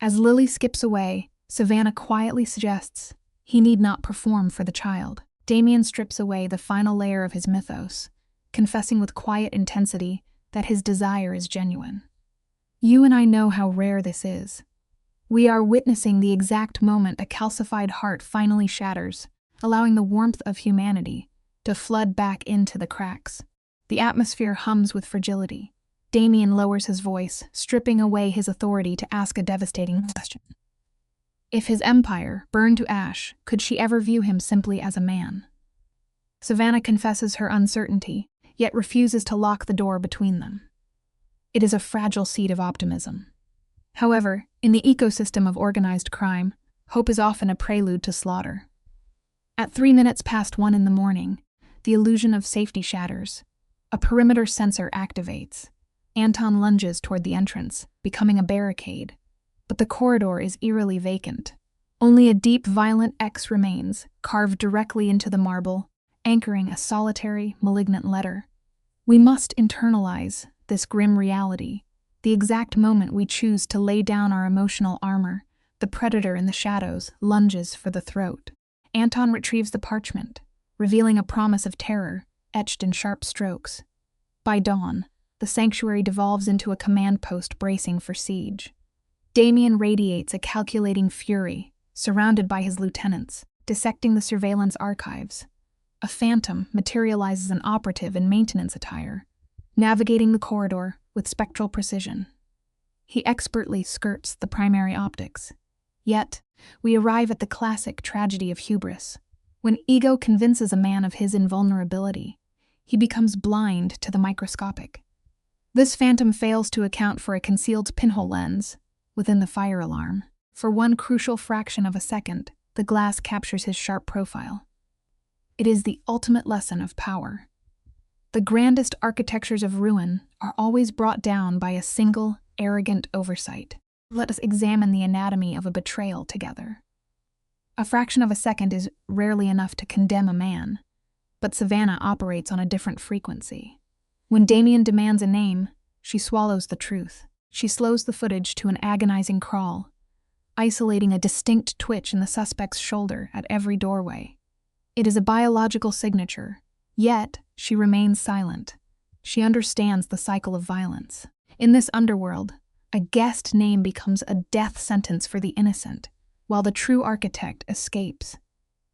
As Lily skips away, Savannah quietly suggests he need not perform for the child. Damien strips away the final layer of his mythos, confessing with quiet intensity that his desire is genuine. You and I know how rare this is. We are witnessing the exact moment a calcified heart finally shatters, allowing the warmth of humanity to flood back into the cracks. The atmosphere hums with fragility. Damien lowers his voice, stripping away his authority to ask a devastating question. If his empire burned to ash, could she ever view him simply as a man? Savannah confesses her uncertainty, yet refuses to lock the door between them. It is a fragile seed of optimism. However, in the ecosystem of organized crime, hope is often a prelude to slaughter. At 1:03 in the morning, the illusion of safety shatters. A perimeter sensor activates. Anton lunges toward the entrance, becoming a barricade. But the corridor is eerily vacant. Only a deep, violent X remains, carved directly into the marble, anchoring a solitary, malignant letter. We must internalize this grim reality. The exact moment we choose to lay down our emotional armor, the predator in the shadows lunges for the throat. Anton retrieves the parchment, revealing a promise of terror, etched in sharp strokes. By dawn, the sanctuary devolves into a command post bracing for siege. Damien radiates a calculating fury, surrounded by his lieutenants, dissecting the surveillance archives. A phantom materializes an operative in maintenance attire, navigating the corridor with spectral precision. He expertly skirts the primary optics. Yet, we arrive at the classic tragedy of hubris. When ego convinces a man of his invulnerability, he becomes blind to the microscopic. This phantom fails to account for a concealed pinhole lens within the fire alarm. For one crucial fraction of a second, the glass captures his sharp profile. It is the ultimate lesson of power. The grandest architectures of ruin are always brought down by a single, arrogant oversight. Let us examine the anatomy of a betrayal together. A fraction of a second is rarely enough to condemn a man, but Savannah operates on a different frequency. When Damien demands a name, she swallows the truth. She slows the footage to an agonizing crawl, isolating a distinct twitch in the suspect's shoulder at every doorway. It is a biological signature, yet she remains silent. She understands the cycle of violence. In this underworld, a guest name becomes a death sentence for the innocent, while the true architect escapes.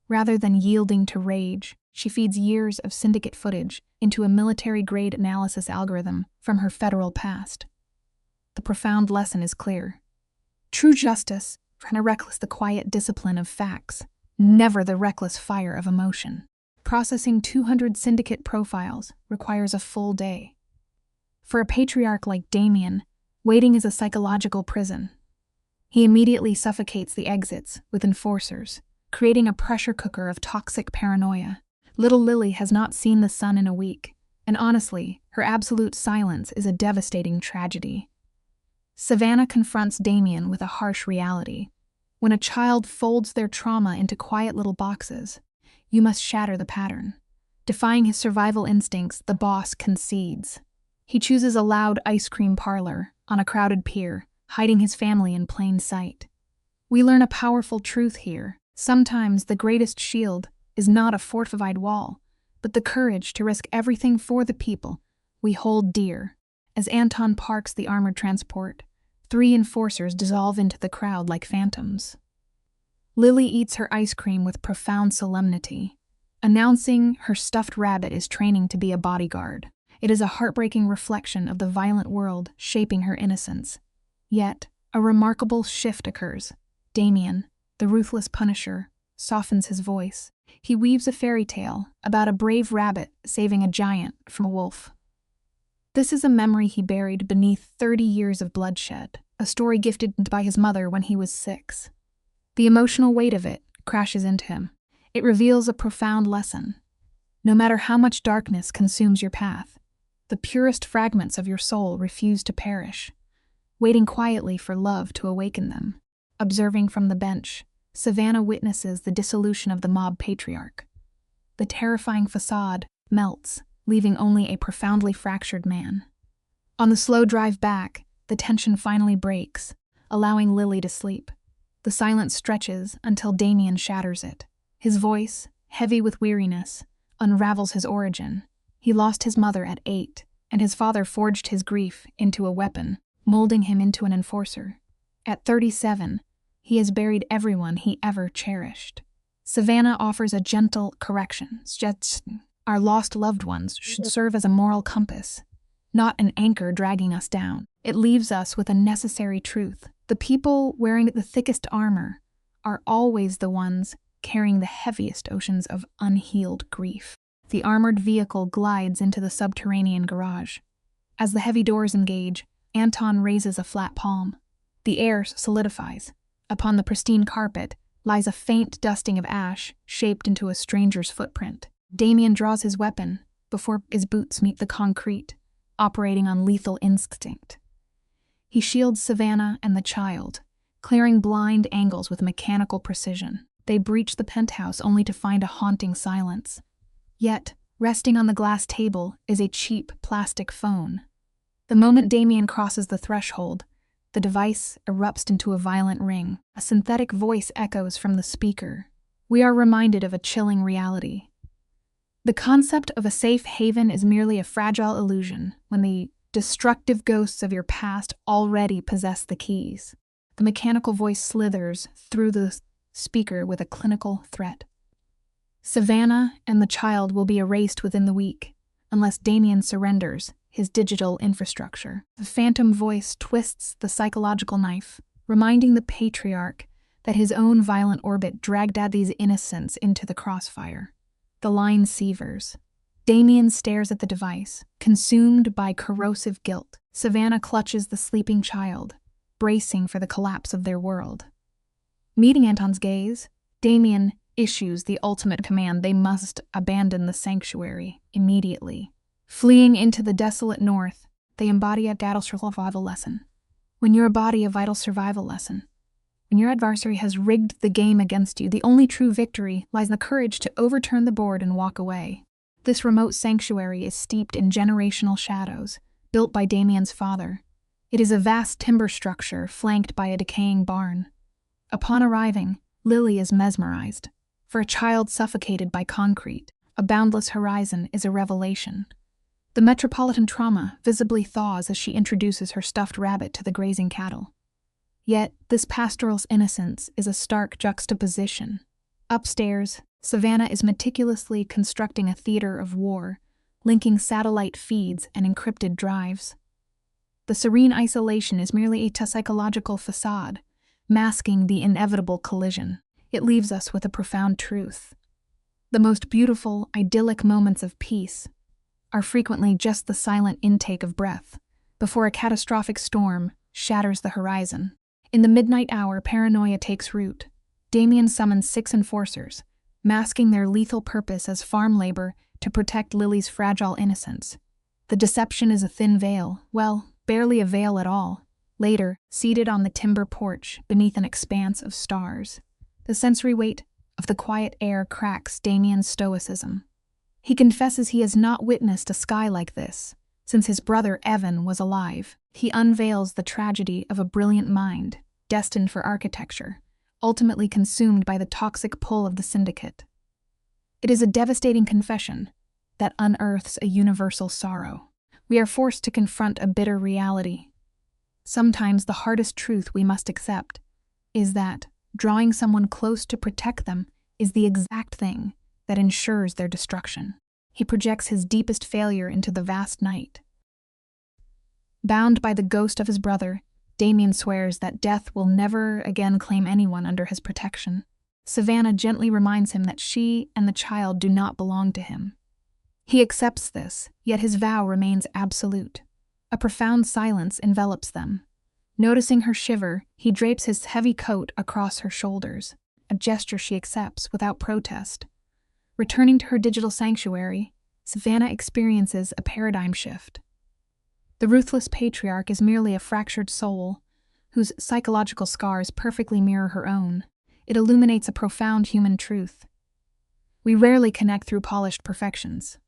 Rather than yielding to rage, she feeds years of syndicate footage into a military-grade analysis algorithm from her federal past. The profound lesson is clear. True justice ran reckless the quiet discipline of facts, never the reckless fire of emotion. Processing 200 syndicate profiles requires a full day. For a patriarch like Damien, waiting is a psychological prison. He immediately suffocates the exits with enforcers, creating a pressure cooker of toxic paranoia. Little Lily has not seen the sun in a week, and honestly, her absolute silence is a devastating tragedy. Savannah confronts Damien with a harsh reality. When a child folds their trauma into quiet little boxes, you must shatter the pattern. Defying his survival instincts, the boss concedes. He chooses a loud ice cream parlor on a crowded pier, hiding his family in plain sight. We learn a powerful truth here. Sometimes the greatest shield is not a fortified wall, but the courage to risk everything for the people we hold dear. As Anton parks the armored transport, 3 enforcers dissolve into the crowd like phantoms. Lily eats her ice cream with profound solemnity, announcing her stuffed rabbit is training to be a bodyguard. It is a heartbreaking reflection of the violent world shaping her innocence. Yet, a remarkable shift occurs. Damien, the ruthless punisher, softens his voice. He weaves a fairy tale about a brave rabbit saving a giant from a wolf. This is a memory he buried beneath 30 years of bloodshed, a story gifted by his mother when he was 6. The emotional weight of it crashes into him. It reveals a profound lesson. No matter how much darkness consumes your path, The purest fragments of your soul refuse to perish, waiting quietly for love to awaken them. Observing from the bench, Savannah witnesses the dissolution of the mob patriarch. The terrifying facade melts, leaving only a profoundly fractured man. On the slow drive back, the tension finally breaks, allowing Lily to sleep. The silence stretches until Damien shatters it. His voice, heavy with weariness, unravels his origin. He lost his mother at 8, and his father forged his grief into a weapon, molding him into an enforcer. At 37, he has buried everyone he ever cherished. Savannah offers a gentle correction. Our lost loved ones should serve as a moral compass, not an anchor dragging us down. It leaves us with a necessary truth. The people wearing the thickest armor are always the ones carrying the heaviest oceans of unhealed grief. The armored vehicle glides into the subterranean garage. As the heavy doors engage, Anton raises a flat palm. The air solidifies. Upon the pristine carpet lies a faint dusting of ash shaped into a stranger's footprint. Damien draws his weapon before his boots meet the concrete, operating on lethal instinct. He shields Savannah and the child, clearing blind angles with mechanical precision. They breach the penthouse only to find a haunting silence. Yet, resting on the glass table is a cheap plastic phone. The moment Damien crosses the threshold, the device erupts into a violent ring. A synthetic voice echoes from the speaker. We are reminded of a chilling reality. The concept of a safe haven is merely a fragile illusion when the destructive ghosts of your past already possess the keys. The mechanical voice slithers through the speaker with a clinical threat. Savannah and the child will be erased within the week, unless Damien surrenders his digital infrastructure. The phantom voice twists the psychological knife, reminding the patriarch that his own violent orbit dragged Addy's innocence into the crossfire. The line severs. Damien stares at the device, consumed by corrosive guilt. Savannah clutches the sleeping child, bracing for the collapse of their world. Meeting Anton's gaze, Damien issues the ultimate command: they must abandon the sanctuary immediately. Fleeing into the desolate north, they embody a vital survival lesson. When you embody a vital survival lesson, when your adversary has rigged the game against you, the only true victory lies in the courage to overturn the board and walk away. This remote sanctuary is steeped in generational shadows, built by Damien's father. It is a vast timber structure flanked by a decaying barn. Upon arriving, Lily is mesmerized. For a child suffocated by concrete, a boundless horizon is a revelation. The metropolitan trauma visibly thaws as she introduces her stuffed rabbit to the grazing cattle. Yet, this pastoral's innocence is a stark juxtaposition. Upstairs, Savannah is meticulously constructing a theater of war, linking satellite feeds and encrypted drives. The serene isolation is merely a psychological facade, masking the inevitable collision. It leaves us with a profound truth. The most beautiful, idyllic moments of peace are frequently just the silent intake of breath before a catastrophic storm shatters the horizon. In the midnight hour, paranoia takes root. Damien summons 6 enforcers, masking their lethal purpose as farm labor to protect Lily's fragile innocence. The deception is a thin veil, well, barely a veil at all. Later, seated on the timber porch beneath an expanse of stars, the sensory weight of the quiet air cracks Damien's stoicism. He confesses he has not witnessed a sky like this since his brother Evan was alive. He unveils the tragedy of a brilliant mind, destined for architecture, ultimately consumed by the toxic pull of the syndicate. It is a devastating confession that unearths a universal sorrow. We are forced to confront a bitter reality. Sometimes the hardest truth we must accept is that drawing someone close to protect them is the exact thing that ensures their destruction. He projects his deepest failure into the vast night. Bound by the ghost of his brother, Damien swears that death will never again claim anyone under his protection. Savannah gently reminds him that she and the child do not belong to him. He accepts this, yet his vow remains absolute. A profound silence envelops them. Noticing her shiver, he drapes his heavy coat across her shoulders, a gesture she accepts without protest. Returning to her digital sanctuary, Savannah experiences a paradigm shift. The ruthless patriarch is merely a fractured soul, whose psychological scars perfectly mirror her own. It illuminates a profound human truth. We rarely connect through polished perfections.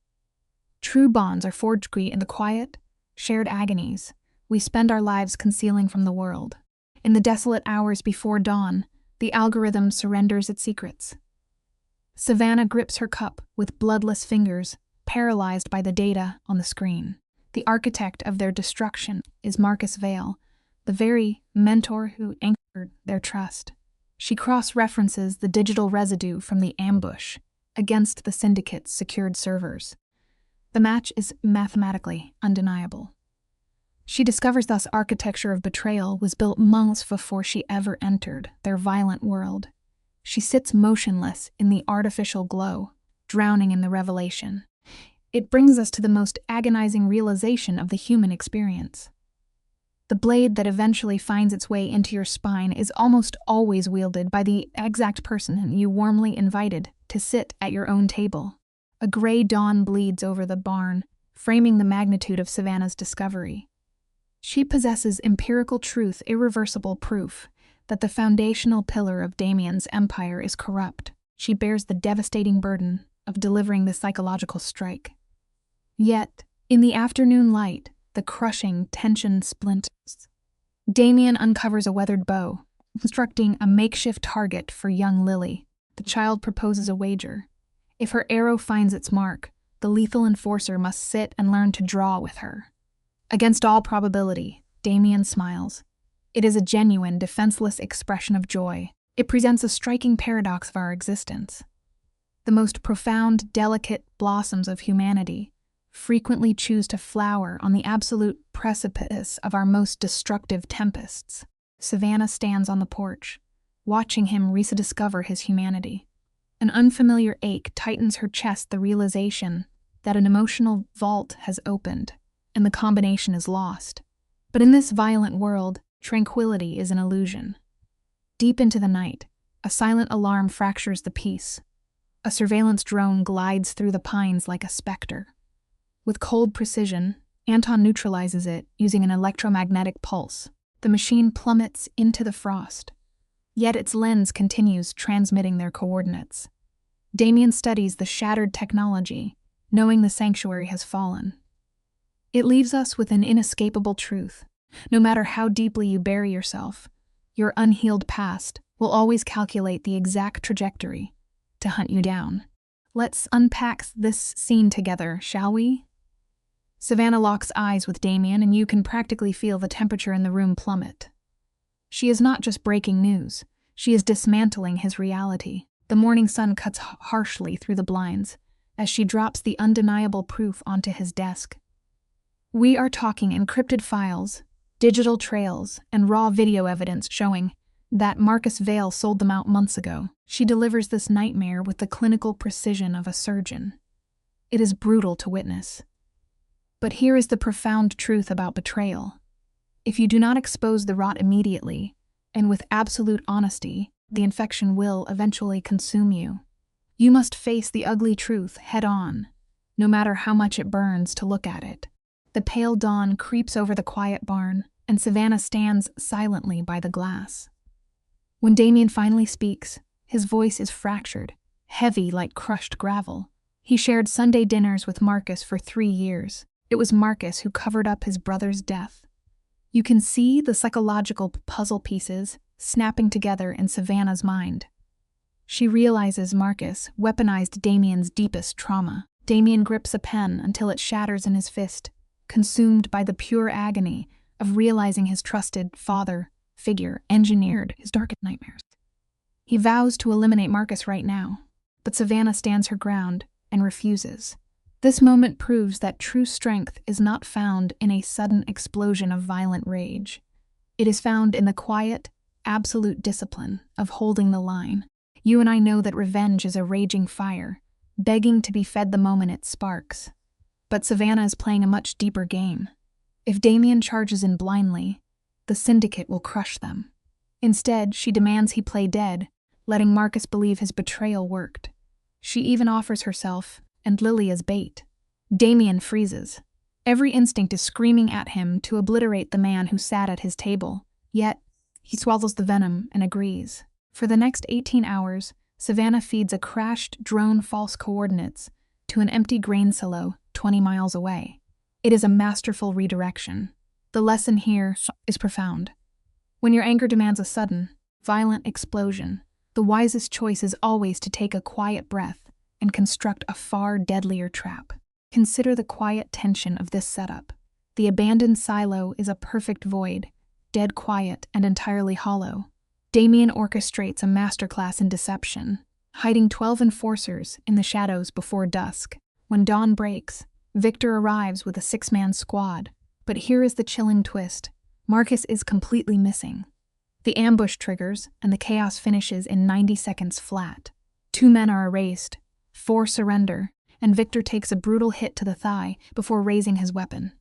True bonds are forged in the quiet, shared agonies we spend our lives concealing from the world. In the desolate hours before dawn, the algorithm surrenders its secrets. Savannah grips her cup with bloodless fingers, paralyzed by the data on the screen. The architect of their destruction is Marcus Vale, the very mentor who anchored their trust. She cross-references the digital residue from the ambush against the syndicate's secured servers. The match is mathematically undeniable. She discovers thus architecture of betrayal was built months before she ever entered their violent world. She sits motionless in the artificial glow, drowning in the revelation. It brings us to the most agonizing realization of the human experience. The blade that eventually finds its way into your spine is almost always wielded by the exact person you warmly invited to sit at your own table. A gray dawn bleeds over the barn, framing the magnitude of Savannah's discovery. She possesses empirical truth, irreversible proof that the foundational pillar of Damien's empire is corrupt. She bears the devastating burden of delivering the psychological strike. Yet, in the afternoon light, the crushing tension splinters. Damien uncovers a weathered bow, constructing a makeshift target for young Lily. The child proposes a wager. If her arrow finds its mark, the lethal enforcer must sit and learn to draw with her. Against all probability, Damien smiles. It is a genuine, defenseless expression of joy. It presents a striking paradox of our existence. The most profound, delicate blossoms of humanity frequently choose to flower on the absolute precipice of our most destructive tempests. Savannah stands on the porch, watching him rediscover his humanity. An unfamiliar ache tightens her chest, the realization that an emotional vault has opened, and the combination is lost. But in this violent world, tranquility is an illusion. Deep into the night, a silent alarm fractures the peace. A surveillance drone glides through the pines like a specter. With cold precision, Anton neutralizes it using an electromagnetic pulse. The machine plummets into the frost. Yet its lens continues transmitting their coordinates. Damien studies the shattered technology, knowing the sanctuary has fallen. It leaves us with an inescapable truth. No matter how deeply you bury yourself, your unhealed past will always calculate the exact trajectory to hunt you down. Let's unpack this scene together, shall we? Savannah locks eyes with Damien, and you can practically feel the temperature in the room plummet. She is not just breaking news. She is dismantling his reality. The morning sun cuts harshly through the blinds as she drops the undeniable proof onto his desk. We are talking encrypted files, digital trails, and raw video evidence showing that Marcus Vale sold them out months ago. She delivers this nightmare with the clinical precision of a surgeon. It is brutal to witness. But here is the profound truth about betrayal. If you do not expose the rot immediately, and with absolute honesty, the infection will eventually consume you. You must face the ugly truth head-on, no matter how much it burns to look at it. The pale dawn creeps over the quiet barn, and Savannah stands silently by the glass. When Damien finally speaks, his voice is fractured, heavy like crushed gravel. He shared Sunday dinners with Marcus for 3 years. It was Marcus who covered up his brother's death. You can see the psychological puzzle pieces snapping together in Savannah's mind. She realizes Marcus weaponized Damien's deepest trauma. Damien grips a pen until it shatters in his fist, consumed by the pure agony of realizing his trusted father figure engineered his darkest nightmares. He vows to eliminate Marcus right now, but Savannah stands her ground and refuses. This moment proves that true strength is not found in a sudden explosion of violent rage. It is found in the quiet, absolute discipline of holding the line. You and I know that revenge is a raging fire, begging to be fed the moment it sparks. But Savannah is playing a much deeper game. If Damien charges in blindly, the syndicate will crush them. Instead, she demands he play dead, letting Marcus believe his betrayal worked. She even offers herself and Lily as bait. Damien freezes. Every instinct is screaming at him to obliterate the man who sat at his table, yet he swallows the venom and agrees. For the next 18 hours, Savannah feeds a crashed drone false coordinates to an empty grain silo 20 miles away. It is a masterful redirection. The lesson here is profound. When your anger demands a sudden, violent explosion, the wisest choice is always to take a quiet breath and construct a far deadlier trap. Consider the quiet tension of this setup. The abandoned silo is a perfect void, dead quiet and entirely hollow. Damien orchestrates a masterclass in deception, hiding 12 enforcers in the shadows before dusk. When dawn breaks, Victor arrives with a 6-man squad. But here is the chilling twist. Marcus is completely missing. The ambush triggers, and the chaos finishes in 90 seconds flat. 2 men are erased, 4 surrender, and Victor takes a brutal hit to the thigh before raising his weapon.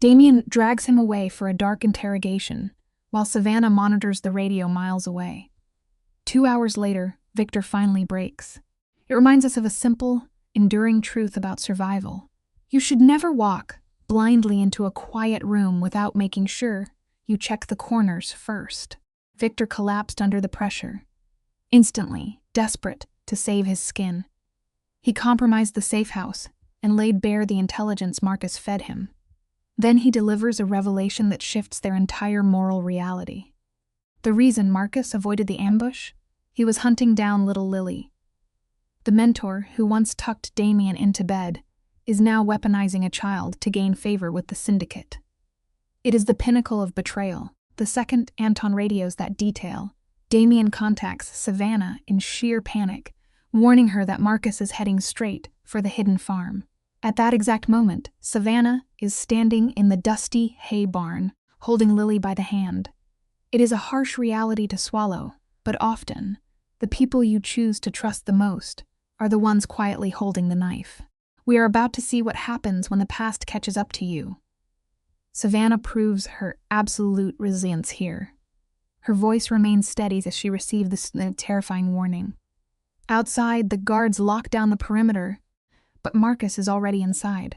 Damien drags him away for a dark interrogation, while Savannah monitors the radio miles away. 2 hours later, Victor finally breaks. It reminds us of a simple, enduring truth about survival. You should never walk blindly into a quiet room without making sure you check the corners first. Victor collapsed under the pressure. Instantly, desperate to save his skin, he compromised the safe house and laid bare the intelligence Marcus fed him. Then he delivers a revelation that shifts their entire moral reality. The reason Marcus avoided the ambush? He was hunting down little Lily. The mentor who once tucked Damien into bed is now weaponizing a child to gain favor with the syndicate. It is the pinnacle of betrayal. The second Anton radios that detail, Damien contacts Savannah in sheer panic, warning her that Marcus is heading straight for the hidden farm. At that exact moment, Savannah is standing in the dusty hay barn, holding Lily by the hand. It is a harsh reality to swallow, but often, the people you choose to trust the most are the ones quietly holding the knife. We are about to see what happens when the past catches up to you. Savannah proves her absolute resilience here. Her voice remains steady as she received this terrifying warning. Outside, the guards lock down the perimeter, but Marcus is already inside.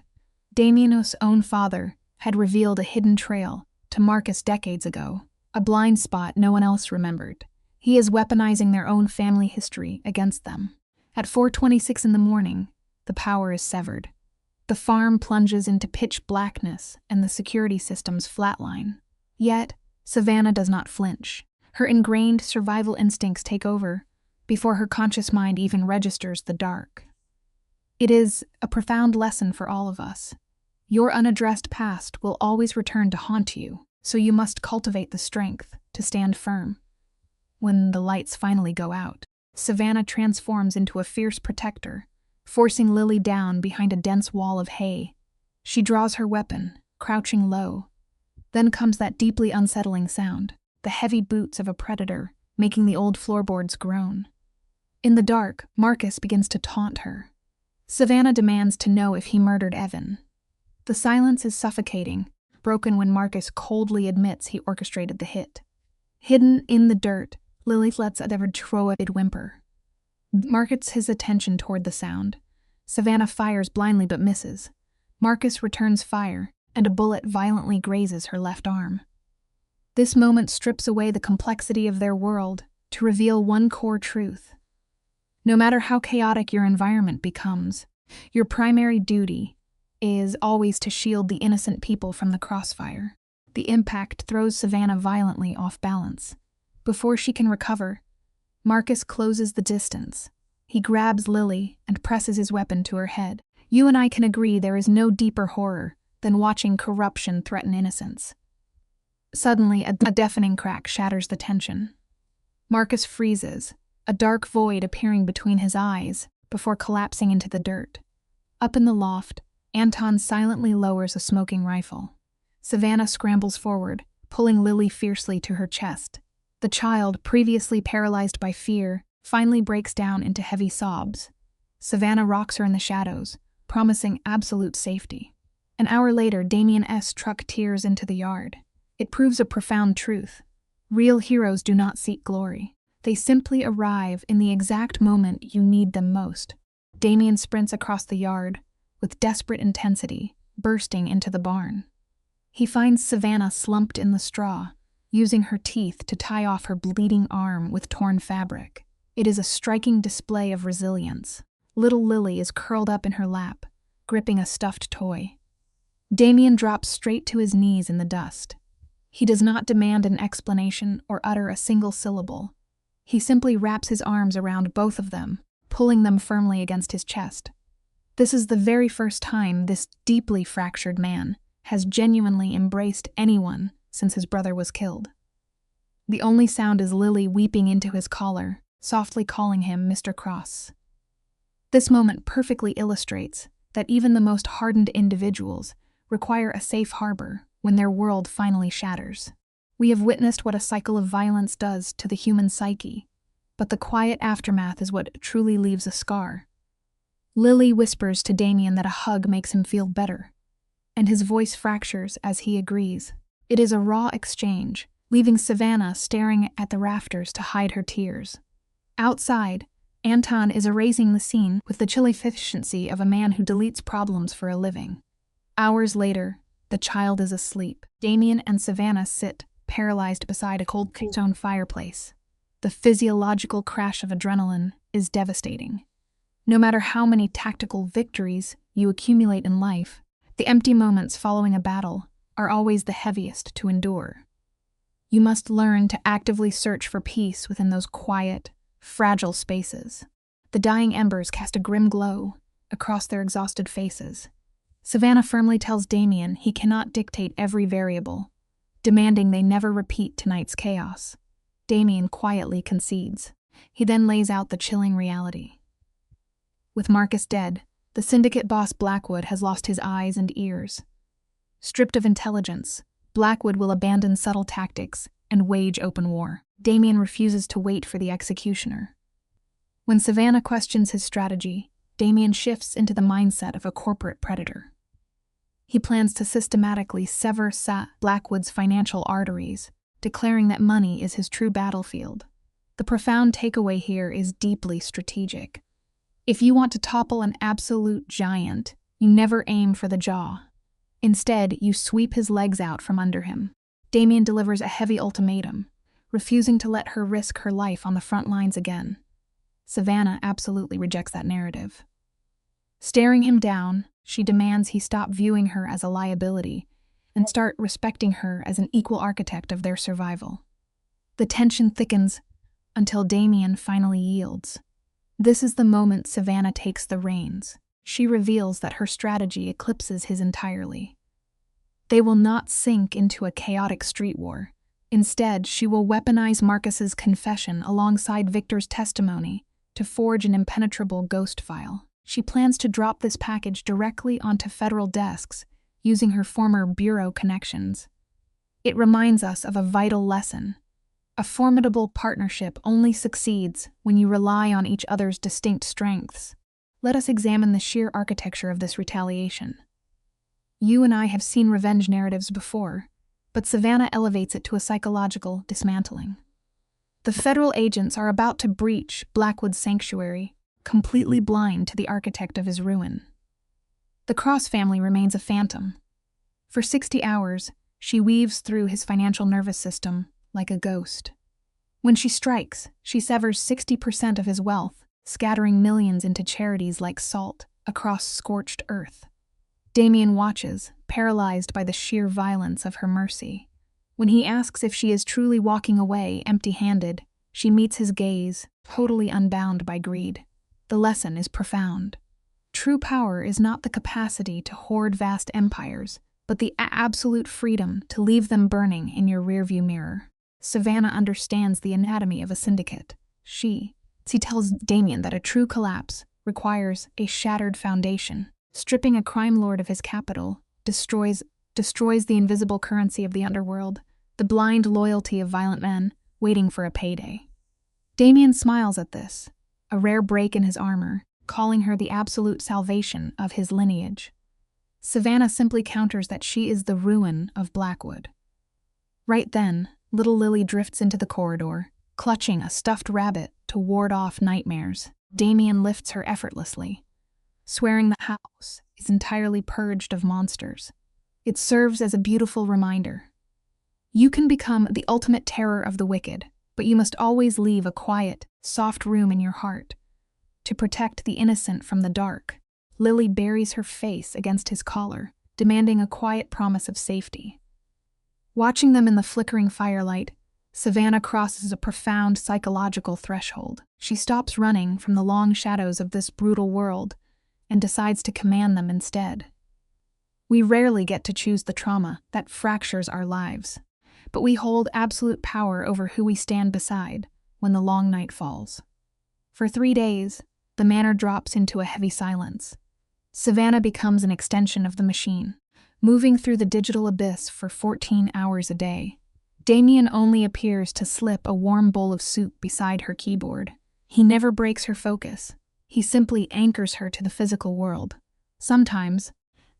Damien's own father had revealed a hidden trail to Marcus decades ago, a blind spot no one else remembered. He is weaponizing their own family history against them. At 4:26 in the morning, the power is severed. The farm plunges into pitch blackness and the security systems flatline. Yet, Savannah does not flinch. Her ingrained survival instincts take over before her conscious mind even registers the dark. It is a profound lesson for all of us. Your unaddressed past will always return to haunt you, so you must cultivate the strength to stand firm. When the lights finally go out, Savannah transforms into a fierce protector, forcing Lily down behind a dense wall of hay. She draws her weapon, crouching low. Then comes that deeply unsettling sound, the heavy boots of a predator, making the old floorboards groan. In the dark, Marcus begins to taunt her. Savannah demands to know if he murdered Evan. The silence is suffocating, broken when Marcus coldly admits he orchestrated the hit. Hidden in the dirt, Lily lets a betrothed whimper. Marcus his attention toward the sound. Savannah fires blindly but misses. Marcus returns fire, and a bullet violently grazes her left arm. This moment strips away the complexity of their world to reveal one core truth. No matter how chaotic your environment becomes, your primary duty is always to shield the innocent people from the crossfire. The impact throws Savannah violently off balance. Before she can recover, Marcus closes the distance. He grabs Lily and presses his weapon to her head. You and I can agree there is no deeper horror than watching corruption threaten innocence. Suddenly, a deafening crack shatters the tension. Marcus freezes, a dark void appearing between his eyes before collapsing into the dirt. Up in the loft, Anton silently lowers a smoking rifle. Savannah scrambles forward, pulling Lily fiercely to her chest. The child, previously paralyzed by fear, finally breaks down into heavy sobs. Savannah rocks her in the shadows, promising absolute safety. An hour later, Damien's truck tears into the yard. It proves a profound truth. Real heroes do not seek glory. They simply arrive in the exact moment you need them most. Damien sprints across the yard, with desperate intensity, bursting into the barn. He finds Savannah slumped in the straw, using her teeth to tie off her bleeding arm with torn fabric. It is a striking display of resilience. Little Lily is curled up in her lap, gripping a stuffed toy. Damien drops straight to his knees in the dust. He does not demand an explanation or utter a single syllable. He simply wraps his arms around both of them, pulling them firmly against his chest. This is the very first time this deeply fractured man has genuinely embraced anyone since his brother was killed. The only sound is Lily weeping into his collar, softly calling him Mr. Cross. This moment perfectly illustrates that even the most hardened individuals require a safe harbor when their world finally shatters. We have witnessed what a cycle of violence does to the human psyche, but the quiet aftermath is what truly leaves a scar. Lily whispers to Damien that a hug makes him feel better, and his voice fractures as he agrees. It is a raw exchange, leaving Savannah staring at the rafters to hide her tears. Outside, Anton is erasing the scene with the chill efficiency of a man who deletes problems for a living. Hours later, the child is asleep. Damien and Savannah sit, paralyzed beside a cold stone fireplace. The physiological crash of adrenaline is devastating. No matter how many tactical victories you accumulate in life, the empty moments following a battle are always the heaviest to endure. You must learn to actively search for peace within those quiet, fragile spaces. The dying embers cast a grim glow across their exhausted faces. Savannah firmly tells Damien he cannot dictate every variable, demanding they never repeat tonight's chaos. Damien quietly concedes. He then lays out the chilling reality. With Marcus dead, the syndicate boss Blackwood has lost his eyes and ears. Stripped of intelligence, Blackwood will abandon subtle tactics and wage open war. Damien refuses to wait for the executioner. When Savannah questions his strategy, Damien shifts into the mindset of a corporate predator. He plans to systematically sever Blackwood's financial arteries, declaring that money is his true battlefield. The profound takeaway here is deeply strategic. If you want to topple an absolute giant, you never aim for the jaw. Instead, you sweep his legs out from under him. Damien delivers a heavy ultimatum, refusing to let her risk her life on the front lines again. Savannah absolutely rejects that narrative. Staring him down, she demands he stop viewing her as a liability and start respecting her as an equal architect of their survival. The tension thickens until Damien finally yields. This is the moment Savannah takes the reins. She reveals that her strategy eclipses his entirely. They will not sink into a chaotic street war. Instead, she will weaponize Marcus's confession alongside Victor's testimony to forge an impenetrable ghost file. She plans to drop this package directly onto federal desks using her former bureau connections. It reminds us of a vital lesson. A formidable partnership only succeeds when you rely on each other's distinct strengths. Let us examine the sheer architecture of this retaliation. You and I have seen revenge narratives before, but Savannah elevates it to a psychological dismantling. The federal agents are about to breach Blackwood's sanctuary, completely blind to the architect of his ruin. The Cross family remains a phantom. For 60 hours, she weaves through his financial nervous system like a ghost. When she strikes, she severs 60% of his wealth, scattering millions into charities like salt across scorched earth. Damien watches, paralyzed by the sheer violence of her mercy. When he asks if she is truly walking away empty-handed, she meets his gaze, totally unbound by greed. The lesson is profound. True power is not the capacity to hoard vast empires, but the absolute freedom to leave them burning in your rearview mirror. Savannah understands the anatomy of a syndicate. She tells Damien that a true collapse requires a shattered foundation. Stripping a crime lord of his capital destroys the invisible currency of the underworld, the blind loyalty of violent men waiting for a payday. Damien smiles at this, a rare break in his armor, calling her the absolute salvation of his lineage. Savannah simply counters that she is the ruin of Blackwood. Right then, little Lily drifts into the corridor, clutching a stuffed rabbit to ward off nightmares. Damien lifts her effortlessly, swearing the house is entirely purged of monsters. It serves as a beautiful reminder. You can become the ultimate terror of the wicked, but you must always leave a quiet, soft room in your heart to protect the innocent from the dark. Lily buries her face against his collar, demanding a quiet promise of safety. Watching them in the flickering firelight, Savannah crosses a profound psychological threshold. She stops running from the long shadows of this brutal world and decides to command them instead. We rarely get to choose the trauma that fractures our lives, but we hold absolute power over who we stand beside when the long night falls. For 3 days, the manor drops into a heavy silence. Savannah becomes an extension of the machine, moving through the digital abyss for 14 hours a day. Damien only appears to slip a warm bowl of soup beside her keyboard. He never breaks her focus. He simply anchors her to the physical world. Sometimes,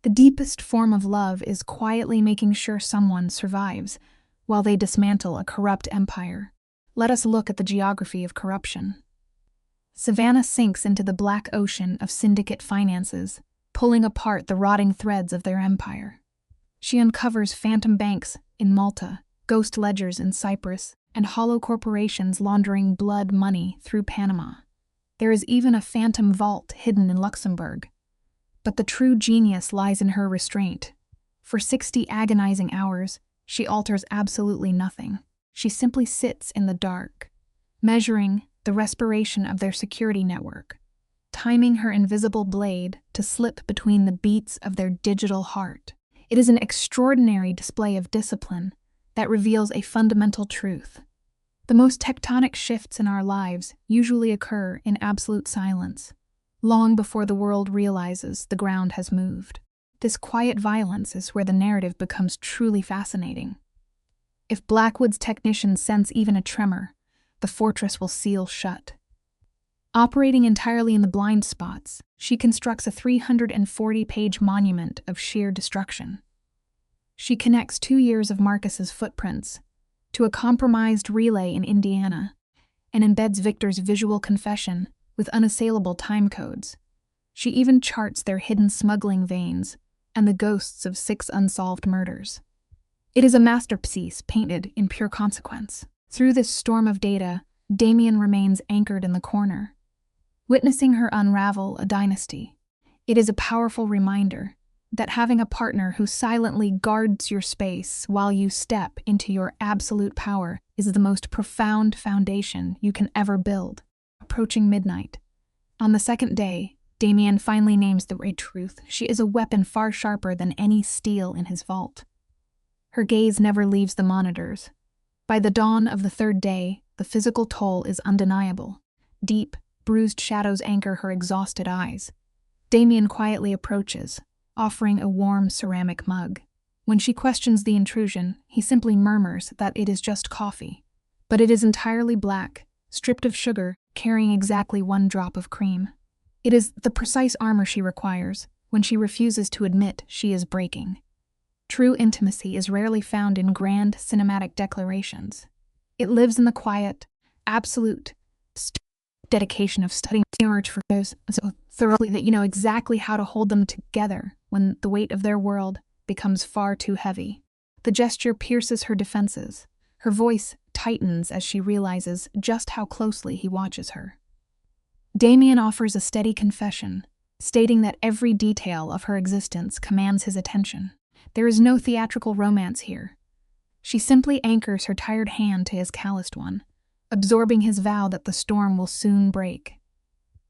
the deepest form of love is quietly making sure someone survives while they dismantle a corrupt empire. Let us look at the geography of corruption. Savannah sinks into the black ocean of syndicate finances, pulling apart the rotting threads of their empire. She uncovers phantom banks in Malta, ghost ledgers in Cyprus, and hollow corporations laundering blood money through Panama. There is even a phantom vault hidden in Luxembourg. But the true genius lies in her restraint. For 60 agonizing hours, she alters absolutely nothing. She simply sits in the dark, measuring the respiration of their security network, timing her invisible blade to slip between the beats of their digital heart. It is an extraordinary display of discipline that reveals a fundamental truth. The most tectonic shifts in our lives usually occur in absolute silence, long before the world realizes the ground has moved. This quiet violence is where the narrative becomes truly fascinating. If Blackwood's technicians sense even a tremor, the fortress will seal shut. Operating entirely in the blind spots, she constructs a 340-page monument of sheer destruction. She connects 2 years of Marcus's footprints to a compromised relay in Indiana and embeds Victor's visual confession with unassailable time codes. She even charts their hidden smuggling veins and the ghosts of 6 unsolved murders. It is a masterpiece painted in pure consequence. Through this storm of data, Damien remains anchored in the corner, witnessing her unravel a dynasty. It is a powerful reminder that having a partner who silently guards your space while you step into your absolute power is the most profound foundation you can ever build. Approaching midnight. On the 2nd day, Damien finally names the great truth. She is a weapon far sharper than any steel in his vault. Her gaze never leaves the monitors. By the dawn of the 3rd day, the physical toll is undeniable. Deep, bruised shadows anchor her exhausted eyes. Damien quietly approaches, offering a warm ceramic mug. When she questions the intrusion, he simply murmurs that it is just coffee. But it is entirely black, stripped of sugar, carrying exactly 1 drop of cream. It is the precise armor she requires when she refuses to admit she is breaking. True intimacy is rarely found in grand cinematic declarations. It lives in the quiet, absolute dedication of studying emerge for those so thoroughly that you know exactly how to hold them together when the weight of their world becomes far too heavy. The gesture pierces her defenses. Her voice tightens as she realizes just how closely he watches her. Damien offers a steady confession, stating that every detail of her existence commands his attention. There is no theatrical romance here. She simply anchors her tired hand to his calloused one, absorbing his vow that the storm will soon break.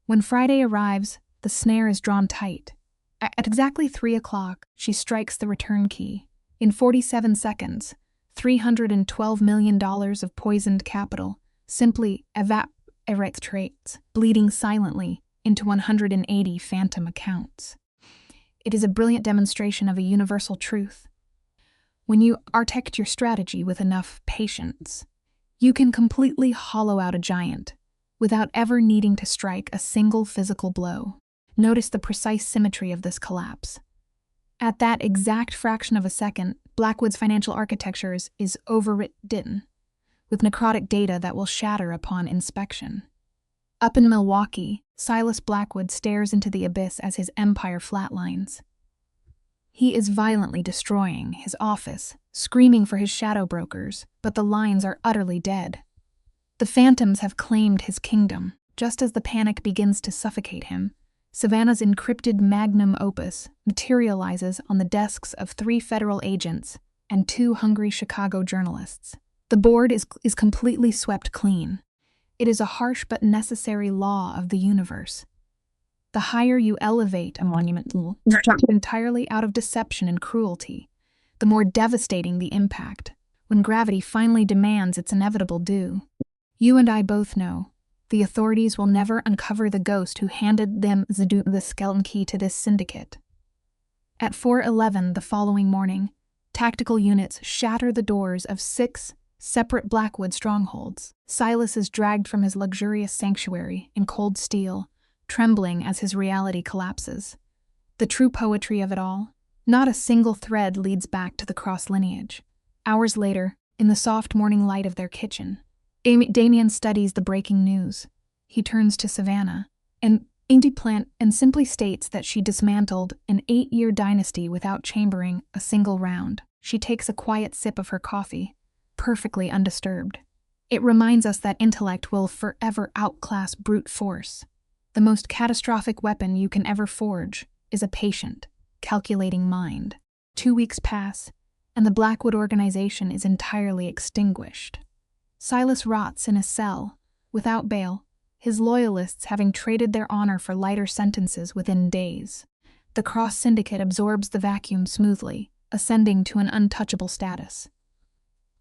When Friday arrives, the snare is drawn tight. At exactly 3 o'clock, she strikes the return key. In 47 seconds, $312 million of poisoned capital simply evaporates, bleeding silently into 180 phantom accounts. It is a brilliant demonstration of a universal truth. When you architect your strategy with enough patience, you can completely hollow out a giant without ever needing to strike a single physical blow. Notice the precise symmetry of this collapse. At that exact fraction of a second, Blackwood's financial architecture is overwritten with necrotic data that will shatter upon inspection. Up in Milwaukee, Silas Blackwood stares into the abyss as his empire flatlines. He is violently destroying his office, screaming for his shadow brokers, but the lines are utterly dead. The phantoms have claimed his kingdom. Just as the panic begins to suffocate him, Savannah's encrypted magnum opus materializes on the desks of 3 federal agents and 2 hungry Chicago journalists. The board is completely swept clean. It is a harsh but necessary law of the universe. The higher you elevate a monument entirely out of deception and cruelty, the more devastating the impact, when gravity finally demands its inevitable due. You and I both know the authorities will never uncover the ghost who handed them the skeleton key to this syndicate. At 4:11 the following morning, tactical units shatter the doors of 6 separate Blackwood strongholds. Silas is dragged from his luxurious sanctuary in cold steel, trembling as his reality collapses. The true poetry of it all, not a single thread leads back to the Cross lineage. Hours later, in the soft morning light of their kitchen, Damien studies the breaking news. He turns to Savannah, an indie plant, and simply states that she dismantled an 8-year dynasty without chambering a single round. She takes a quiet sip of her coffee, perfectly undisturbed. It reminds us that intellect will forever outclass brute force. The most catastrophic weapon you can ever forge is a patient, calculating mind. 2 weeks pass, and the Blackwood organization is entirely extinguished. Silas rots in a cell, without bail, his loyalists having traded their honor for lighter sentences within days. The Cross Syndicate absorbs the vacuum smoothly, ascending to an untouchable status.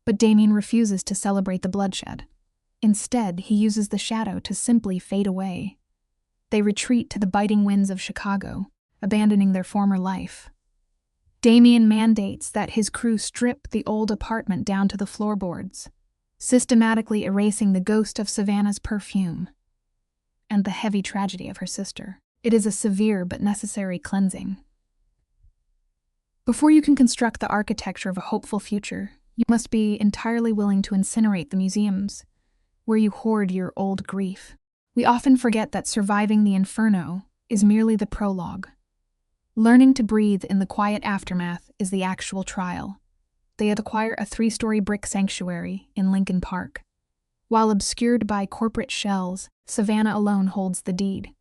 But Damien refuses to celebrate the bloodshed. Instead, he uses the shadow to simply fade away. They retreat to the biting winds of Chicago, abandoning their former life. Damien mandates that his crew strip the old apartment down to the floorboards, systematically erasing the ghost of Savannah's perfume and the heavy tragedy of her sister. It is a severe but necessary cleansing. Before you can construct the architecture of a hopeful future, you must be entirely willing to incinerate the museums where you hoard your old grief. We often forget that surviving the inferno is merely the prologue. Learning to breathe in the quiet aftermath is the actual trial. They acquire a 3-story brick sanctuary in Lincoln Park. While obscured by corporate shells, Savannah alone holds the deed.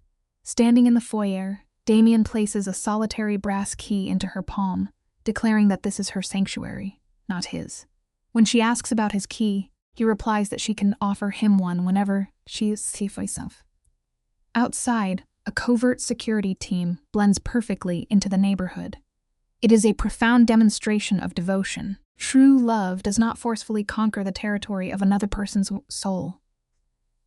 Standing in the foyer, Damien places a solitary brass key into her palm, declaring that this is her sanctuary, not his. When she asks about his key, he replies that she can offer him one whenever she is safe herself. Outside, a covert security team blends perfectly into the neighborhood. It is a profound demonstration of devotion. True love does not forcefully conquer the territory of another person's soul.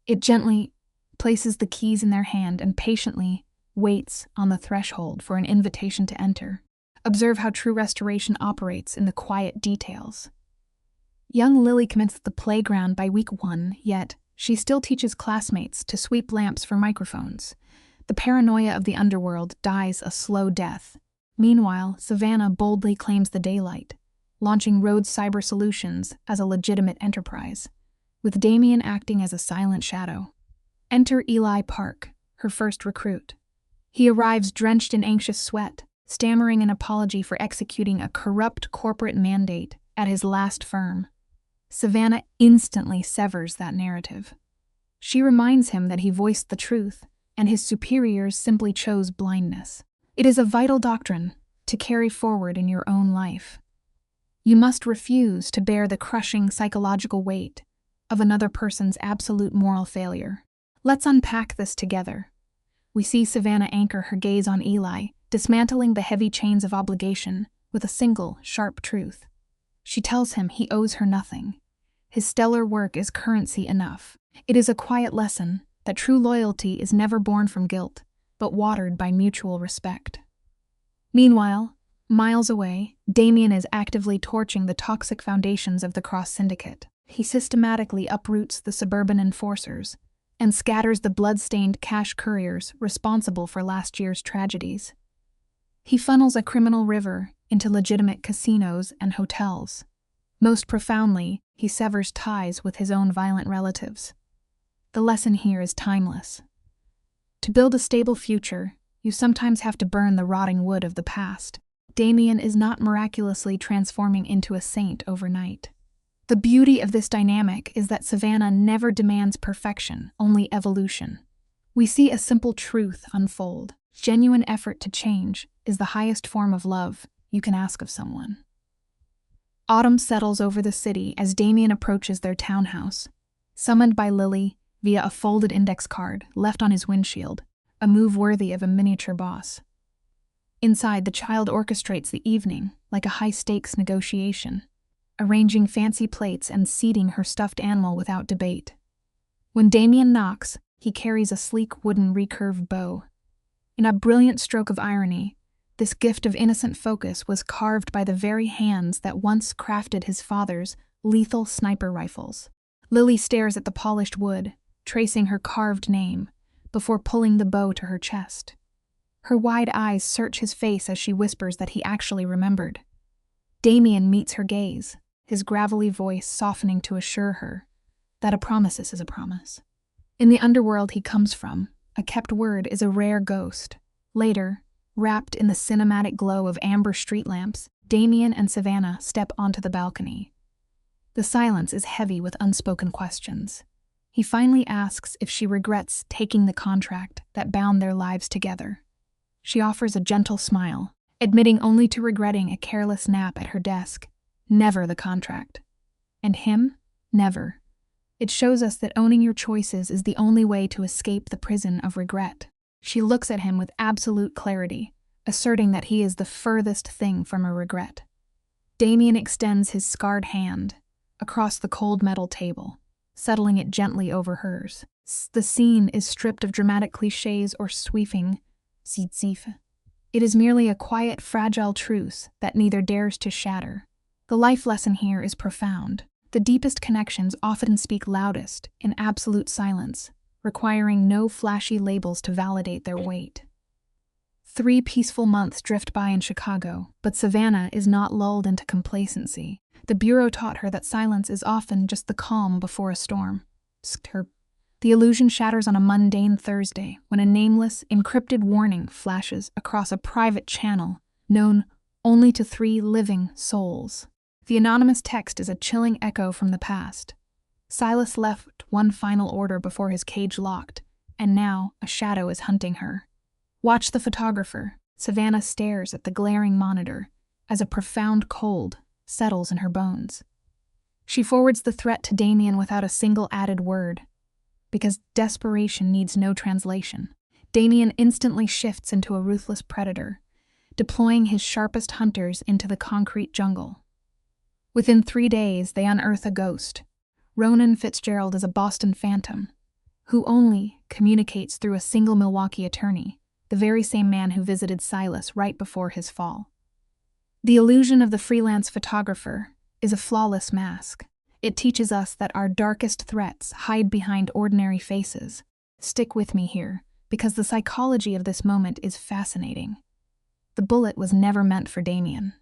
It gently places the keys in their hand and patiently waits on the threshold for an invitation to enter. Observe how true restoration operates in the quiet details. Young Lily commenced the playground by week 1, yet she still teaches classmates to sweep lamps for microphones. The paranoia of the underworld dies a slow death. Meanwhile, Savannah boldly claims the daylight, launching Rhodes Cyber Solutions as a legitimate enterprise, with Damien acting as a silent shadow. Enter Eli Park, her first recruit. He arrives drenched in anxious sweat, stammering an apology for executing a corrupt corporate mandate at his last firm. Savannah instantly severs that narrative. She reminds him that he voiced the truth, and his superiors simply chose blindness. It is a vital doctrine to carry forward in your own life. You must refuse to bear the crushing psychological weight of another person's absolute moral failure. Let's unpack this together. We see Savannah anchor her gaze on Eli, dismantling the heavy chains of obligation with a single, sharp truth. She tells him he owes her nothing. His stellar work is currency enough. It is a quiet lesson that true loyalty is never born from guilt, but watered by mutual respect. Meanwhile, miles away, Damien is actively torching the toxic foundations of the Cross Syndicate. He systematically uproots the suburban enforcers and scatters the blood-stained cash couriers responsible for last year's tragedies. He funnels a criminal river into legitimate casinos and hotels. Most profoundly, he severs ties with his own violent relatives. The lesson here is timeless. To build a stable future, you sometimes have to burn the rotting wood of the past. Damien is not miraculously transforming into a saint overnight. The beauty of this dynamic is that Savannah never demands perfection, only evolution. We see a simple truth unfold. Genuine effort to change is the highest form of love you can ask of someone. Autumn settles over the city as Damien approaches their townhouse, summoned by Lily via a folded index card left on his windshield, a move worthy of a miniature boss. Inside, the child orchestrates the evening like a high-stakes negotiation, arranging fancy plates and seating her stuffed animal without debate. When Damien knocks, he carries a sleek wooden recurve bow. In a brilliant stroke of irony, this gift of innocent focus was carved by the very hands that once crafted his father's lethal sniper rifles. Lily stares at the polished wood, tracing her carved name, before pulling the bow to her chest. Her wide eyes search his face as she whispers that he actually remembered. Damien meets her gaze, his gravelly voice softening to assure her that a promise is a promise. In the underworld he comes from, a kept word is a rare ghost. Later, wrapped in the cinematic glow of amber street lamps, Damien and Savannah step onto the balcony. The silence is heavy with unspoken questions. He finally asks if she regrets taking the contract that bound their lives together. She offers a gentle smile, admitting only to regretting a careless nap at her desk. Never the contract. And him? Never. It shows us that owning your choices is the only way to escape the prison of regret. She looks at him with absolute clarity, asserting that he is the furthest thing from a regret. Damien extends his scarred hand across the cold metal table, settling it gently over hers. The scene is stripped of dramatic cliches or sweeping zizif. It is merely a quiet, fragile truce that neither dares to shatter. The life lesson here is profound. The deepest connections often speak loudest in absolute silence, requiring no flashy labels to validate their weight. 3 peaceful months drift by in Chicago, but Savannah is not lulled into complacency. The Bureau taught her that silence is often just the calm before a storm. The illusion shatters on a mundane Thursday when a nameless, encrypted warning flashes across a private channel known only to 3 living souls. The anonymous text is a chilling echo from the past. Silas left one final order before his cage locked, and now a shadow is hunting her. Watch the photographer. Savannah stares at the glaring monitor as a profound cold settles in her bones. She forwards the threat to Damien without a single added word, because desperation needs no translation. Damien instantly shifts into a ruthless predator, deploying his sharpest hunters into the concrete jungle. Within 3 days, they unearth a ghost. Ronan Fitzgerald is a Boston phantom, who only communicates through a single Milwaukee attorney, the very same man who visited Silas right before his fall. The illusion of the freelance photographer is a flawless mask. It teaches us that our darkest threats hide behind ordinary faces. Stick with me here, because the psychology of this moment is fascinating. The bullet was never meant for Damien.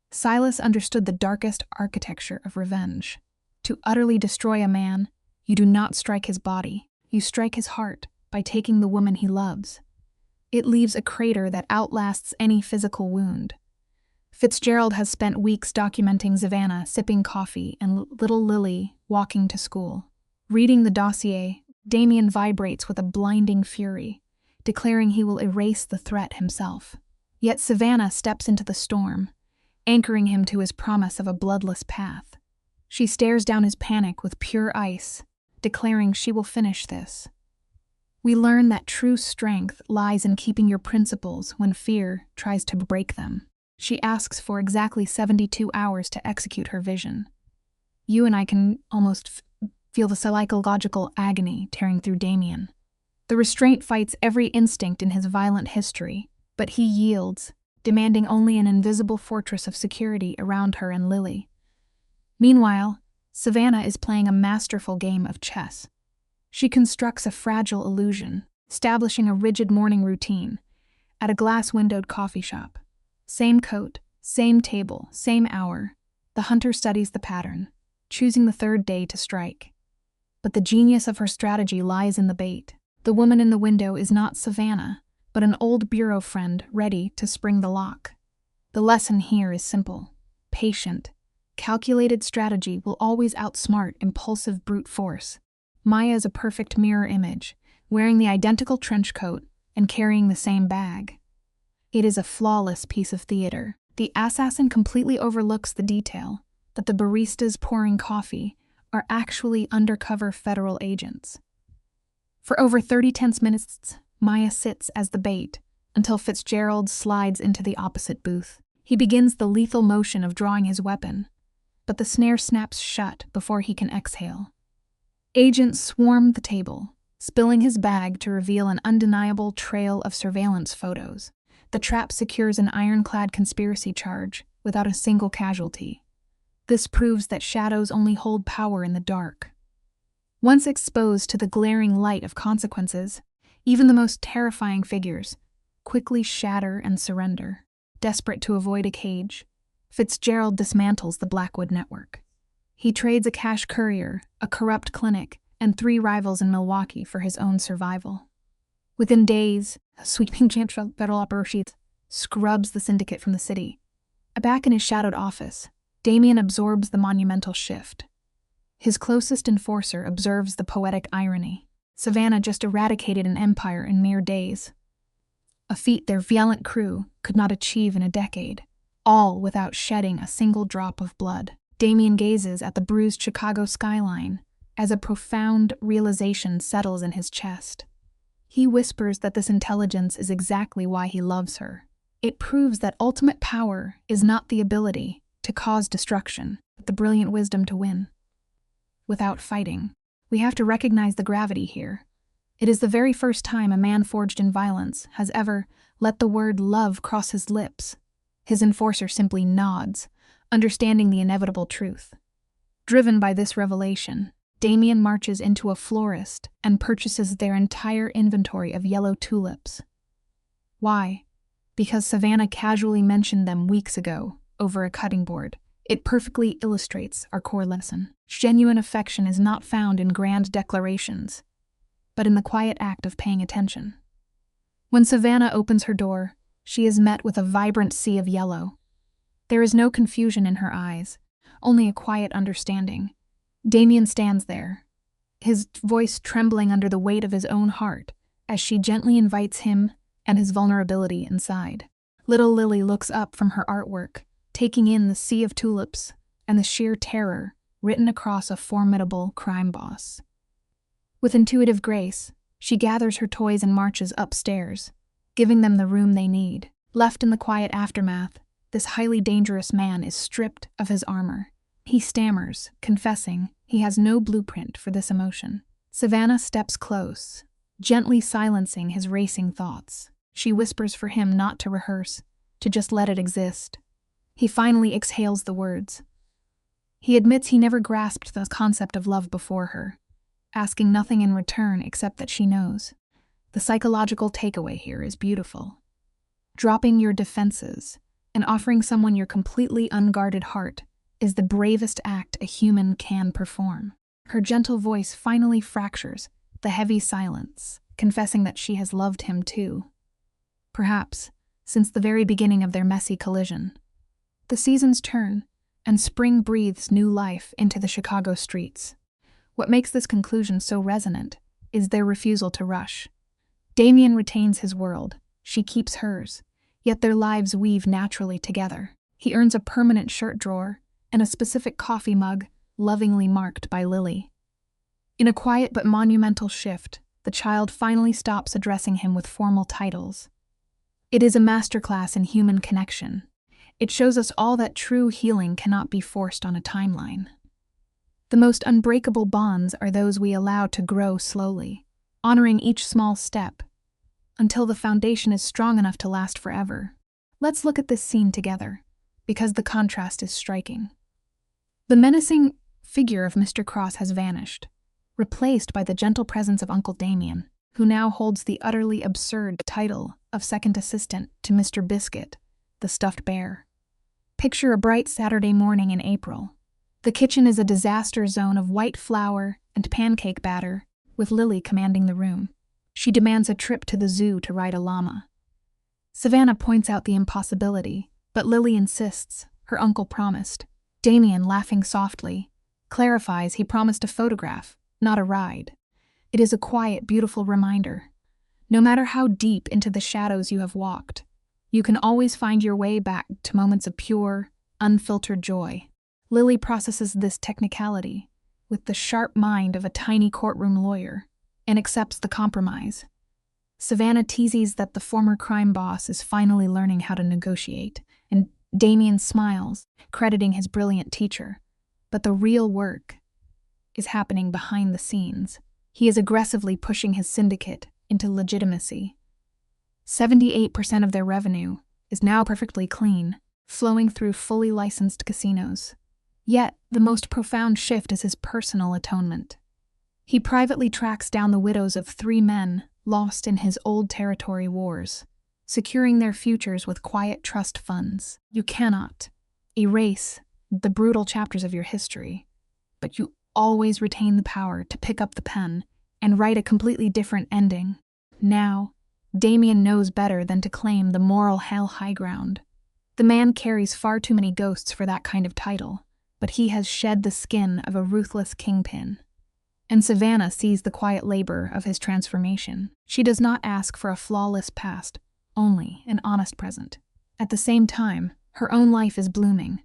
Silas understood the darkest architecture of revenge. To utterly destroy a man, you do not strike his body, you strike his heart by taking the woman he loves. It leaves a crater that outlasts any physical wound. Fitzgerald has spent weeks documenting Savannah sipping coffee and little Lily walking to school. Reading the dossier, Damien vibrates with a blinding fury, declaring he will erase the threat himself. Yet Savannah steps into the storm, anchoring him to his promise of a bloodless path. She stares down his panic with pure ice, declaring she will finish this. We learn that true strength lies in keeping your principles when fear tries to break them. She asks for exactly 72 hours to execute her vision. You and I can almost feel the psychological agony tearing through Damien. The restraint fights every instinct in his violent history, but he yields, demanding only an invisible fortress of security around her and Lily. Meanwhile, Savannah is playing a masterful game of chess. She constructs a fragile illusion, establishing a rigid morning routine at a glass-windowed coffee shop. Same coat, same table, same hour. The hunter studies the pattern, choosing the 3rd day to strike. But the genius of her strategy lies in the bait. The woman in the window is not Savannah, but an old bureau friend ready to spring the lock. The lesson here is simple. Patient, calculated strategy will always outsmart impulsive brute force. Maya is a perfect mirror image, wearing the identical trench coat and carrying the same bag. It is a flawless piece of theater. The assassin completely overlooks the detail that the baristas pouring coffee are actually undercover federal agents. For over 30 tense minutes, Maya sits as the bait until Fitzgerald slides into the opposite booth. He begins the lethal motion of drawing his weapon, but the snare snaps shut before he can exhale. Agents swarm the table, spilling his bag to reveal an undeniable trail of surveillance photos. The trap secures an ironclad conspiracy charge without a single casualty. This proves that shadows only hold power in the dark. Once exposed to the glaring light of consequences, even the most terrifying figures quickly shatter and surrender. Desperate to avoid a cage, Fitzgerald dismantles the Blackwood network. He trades a cash courier, a corrupt clinic, and 3 rivals in Milwaukee for his own survival. Within days, a sweeping change of federal operations scrubs the syndicate from the city. Back in his shadowed office, Damien absorbs the monumental shift. His closest enforcer observes the poetic irony. Savannah just eradicated an empire in mere days, a feat their valiant crew could not achieve in a decade, all without shedding a single drop of blood. Damien gazes at the bruised Chicago skyline as a profound realization settles in his chest. He whispers that this intelligence is exactly why he loves her. It proves that ultimate power is not the ability to cause destruction, but the brilliant wisdom to win. Without fighting, we have to recognize the gravity here. It is the very first time a man forged in violence has ever let the word love cross his lips. His enforcer simply nods, understanding the inevitable truth. Driven by this revelation, Damien marches into a florist and purchases their entire inventory of yellow tulips. Why? Because Savannah casually mentioned them weeks ago over a cutting board. It perfectly illustrates our core lesson. Genuine affection is not found in grand declarations, but in the quiet act of paying attention. When Savannah opens her door, she is met with a vibrant sea of yellow. There is no confusion in her eyes, only a quiet understanding. Damien stands there, his voice trembling under the weight of his own heart, as she gently invites him and his vulnerability inside. Little Lily looks up from her artwork, taking in the sea of tulips and the sheer terror written across a formidable crime boss. With intuitive grace, she gathers her toys and marches upstairs, giving them the room they need. Left in the quiet aftermath, this highly dangerous man is stripped of his armor. He stammers, confessing he has no blueprint for this emotion. Savannah steps close, gently silencing his racing thoughts. She whispers for him not to rehearse, to just let it exist. He finally exhales the words. He admits he never grasped the concept of love before her, asking nothing in return except that she knows. The psychological takeaway here is beautiful. Dropping your defenses and offering someone your completely unguarded heart is the bravest act a human can perform. Her gentle voice finally fractures the heavy silence, confessing that she has loved him too. Perhaps since the very beginning of their messy collision. The seasons turn, and spring breathes new life into the Chicago streets. What makes this conclusion so resonant is their refusal to rush. Damien retains his world, she keeps hers, yet their lives weave naturally together. He earns a permanent shirt drawer and a specific coffee mug, lovingly marked by Lily. In a quiet but monumental shift, the child finally stops addressing him with formal titles. It is a masterclass in human connection. It shows us all that true healing cannot be forced on a timeline. The most unbreakable bonds are those we allow to grow slowly, honoring each small step until the foundation is strong enough to last forever. Let's look at this scene together, because the contrast is striking. The menacing figure of Mr. Cross has vanished, replaced by the gentle presence of Uncle Damien, who now holds the utterly absurd title of second assistant to Mr. Biscuit, the stuffed bear. Picture a bright Saturday morning in April. The kitchen is a disaster zone of white flour and pancake batter, with Lily commanding the room. She demands a trip to the zoo to ride a llama. Savannah points out the impossibility, but Lily insists. Her uncle promised. Damien, laughing softly, clarifies he promised a photograph, not a ride. It is a quiet, beautiful reminder. No matter how deep into the shadows you have walked, you can always find your way back to moments of pure, unfiltered joy. Lily processes this technicality with the sharp mind of a tiny courtroom lawyer and accepts the compromise. Savannah teases that the former crime boss is finally learning how to negotiate, and Damien smiles, crediting his brilliant teacher. But the real work is happening behind the scenes. He is aggressively pushing his syndicate into legitimacy. 78% of their revenue is now perfectly clean, flowing through fully licensed casinos. Yet, the most profound shift is his personal atonement. He privately tracks down the widows of 3 men lost in his old territory wars, securing their futures with quiet trust funds. You cannot erase the brutal chapters of your history, but you always retain the power to pick up the pen and write a completely different ending. Now, Damien knows better than to claim the moral high ground. The man carries far too many ghosts for that kind of title, but he has shed the skin of a ruthless kingpin. And Savannah sees the quiet labor of his transformation. She does not ask for a flawless past, only an honest present. At the same time, her own life is blooming.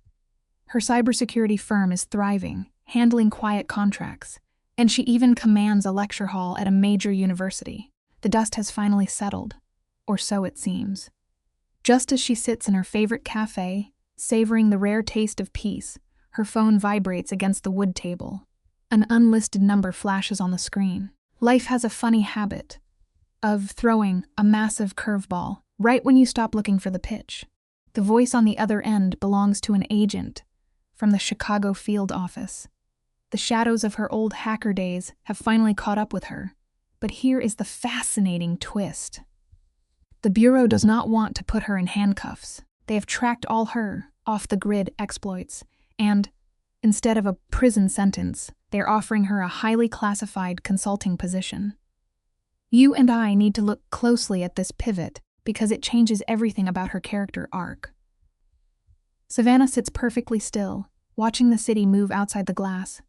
Her cybersecurity firm is thriving, handling quiet contracts, and she even commands a lecture hall at a major university. The dust has finally settled, or so it seems. Just as she sits in her favorite cafe, savoring the rare taste of peace, her phone vibrates against the wood table. An unlisted number flashes on the screen. Life has a funny habit of throwing a massive curveball right when you stop looking for the pitch. The voice on the other end belongs to an agent from the Chicago field office. The shadows of her old hacker days have finally caught up with her. But here is the fascinating twist. The Bureau does not want to put her in handcuffs. They have tracked all her off-the-grid exploits, and instead of a prison sentence, they're offering her a highly classified consulting position. You and I need to look closely at this pivot because it changes everything about her character arc. Savannah sits perfectly still, watching the city move outside the glass,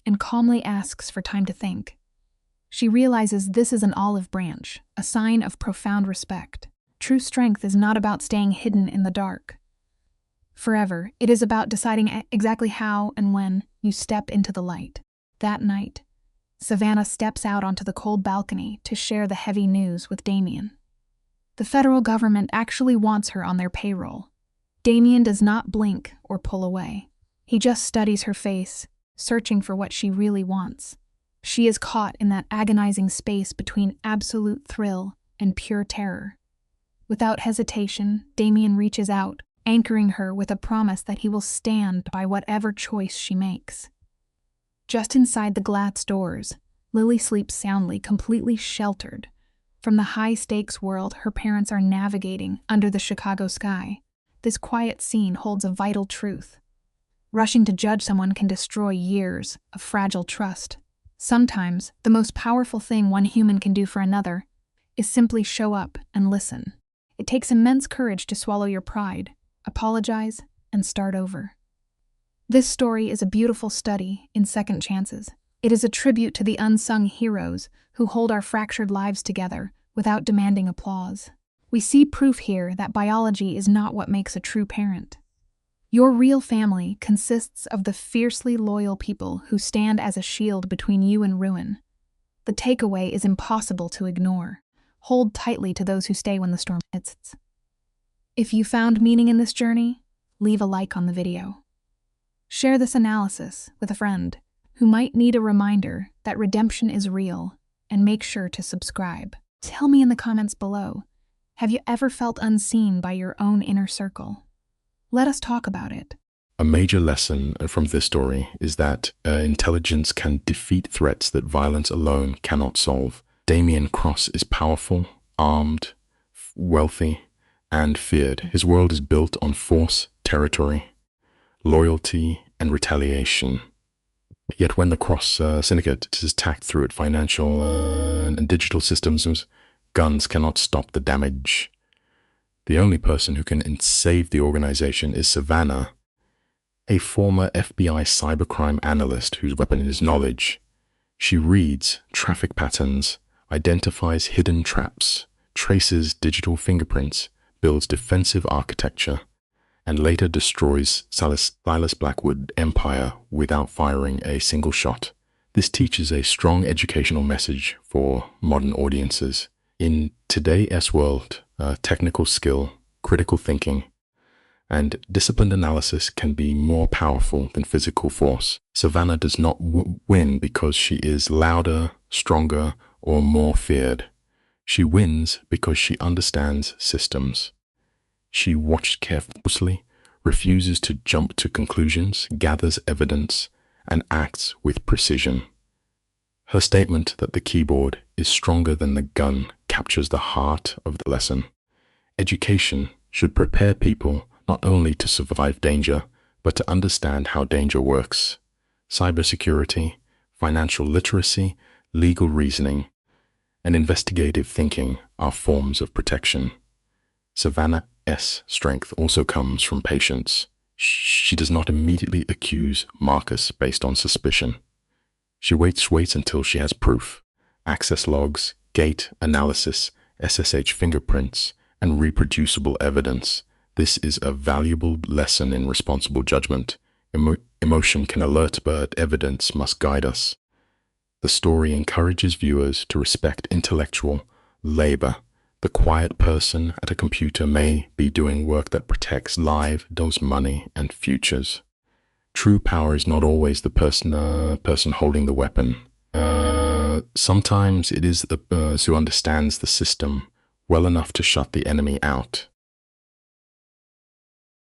and calmly asks for time to think. She realizes this is an olive branch, a sign of profound respect. True strength is not about staying hidden in the dark forever. It is about deciding exactly how and when you step into the light. That night, Savannah steps out onto the cold balcony to share the heavy news with Damien. The federal government actually wants her on their payroll. Damien does not blink or pull away. He just studies her face, searching for what she really wants. She is caught in that agonizing space between absolute thrill and pure terror. Without hesitation, Damien reaches out, anchoring her with a promise that he will stand by whatever choice she makes. Just inside the glass doors, Lily sleeps soundly, completely sheltered from the high-stakes world her parents are navigating under the Chicago sky. This quiet scene holds a vital truth. Rushing to judge someone can destroy years of fragile trust. Sometimes, the most powerful thing one human can do for another is simply show up and listen. It takes immense courage to swallow your pride, apologize, and start over. This story is a beautiful study in second chances. It is a tribute to the unsung heroes who hold our fractured lives together without demanding applause. We see proof here that biology is not what makes a true parent. Your real family consists of the fiercely loyal people who stand as a shield between you and ruin. The takeaway is impossible to ignore. Hold tightly to those who stay when the storm hits. If you found meaning in this journey, leave a like on the video. Share this analysis with a friend who might need a reminder that redemption is real, and make sure to subscribe. Tell me in the comments below, have you ever felt unseen by your own inner circle? Let us talk about it. A major lesson from this story is that intelligence can defeat threats that violence alone cannot solve. Damien Cross is powerful, armed, wealthy, and feared. His world is built on force, territory, loyalty, and retaliation. Yet when the cross syndicate is attacked through its financial and digital systems, guns cannot stop the damage. The only person who can save the organization is Savannah, a former FBI cybercrime analyst whose weapon is knowledge. She reads traffic patterns, identifies hidden traps, traces digital fingerprints, builds defensive architecture, and later destroys Silas Blackwood's empire without firing a single shot. This teaches a strong educational message for modern audiences. In today's world, technical skill, critical thinking, and disciplined analysis can be more powerful than physical force. Savannah does not win because she is louder, stronger, or more feared. She wins because she understands systems. She watches carefully, refuses to jump to conclusions, gathers evidence, and acts with precision. Her statement that the keyboard is stronger than the gun captures the heart of the lesson. Education should prepare people not only to survive danger, but to understand how danger works. Cybersecurity, financial literacy, legal reasoning, and investigative thinking are forms of protection. Savannah's strength also comes from patience. She does not immediately accuse Marcus based on suspicion. She waits until she has proof, access logs, gate analysis, SSH fingerprints, and reproducible evidence. This is a valuable lesson in responsible judgment. Emotion can alert, but evidence must guide us. The story encourages viewers to respect intellectual labor. The quiet person at a computer may be doing work that protects lives, money, and futures. True power is not always the person holding the weapon. Sometimes it is the person who understands the system well enough to shut the enemy out.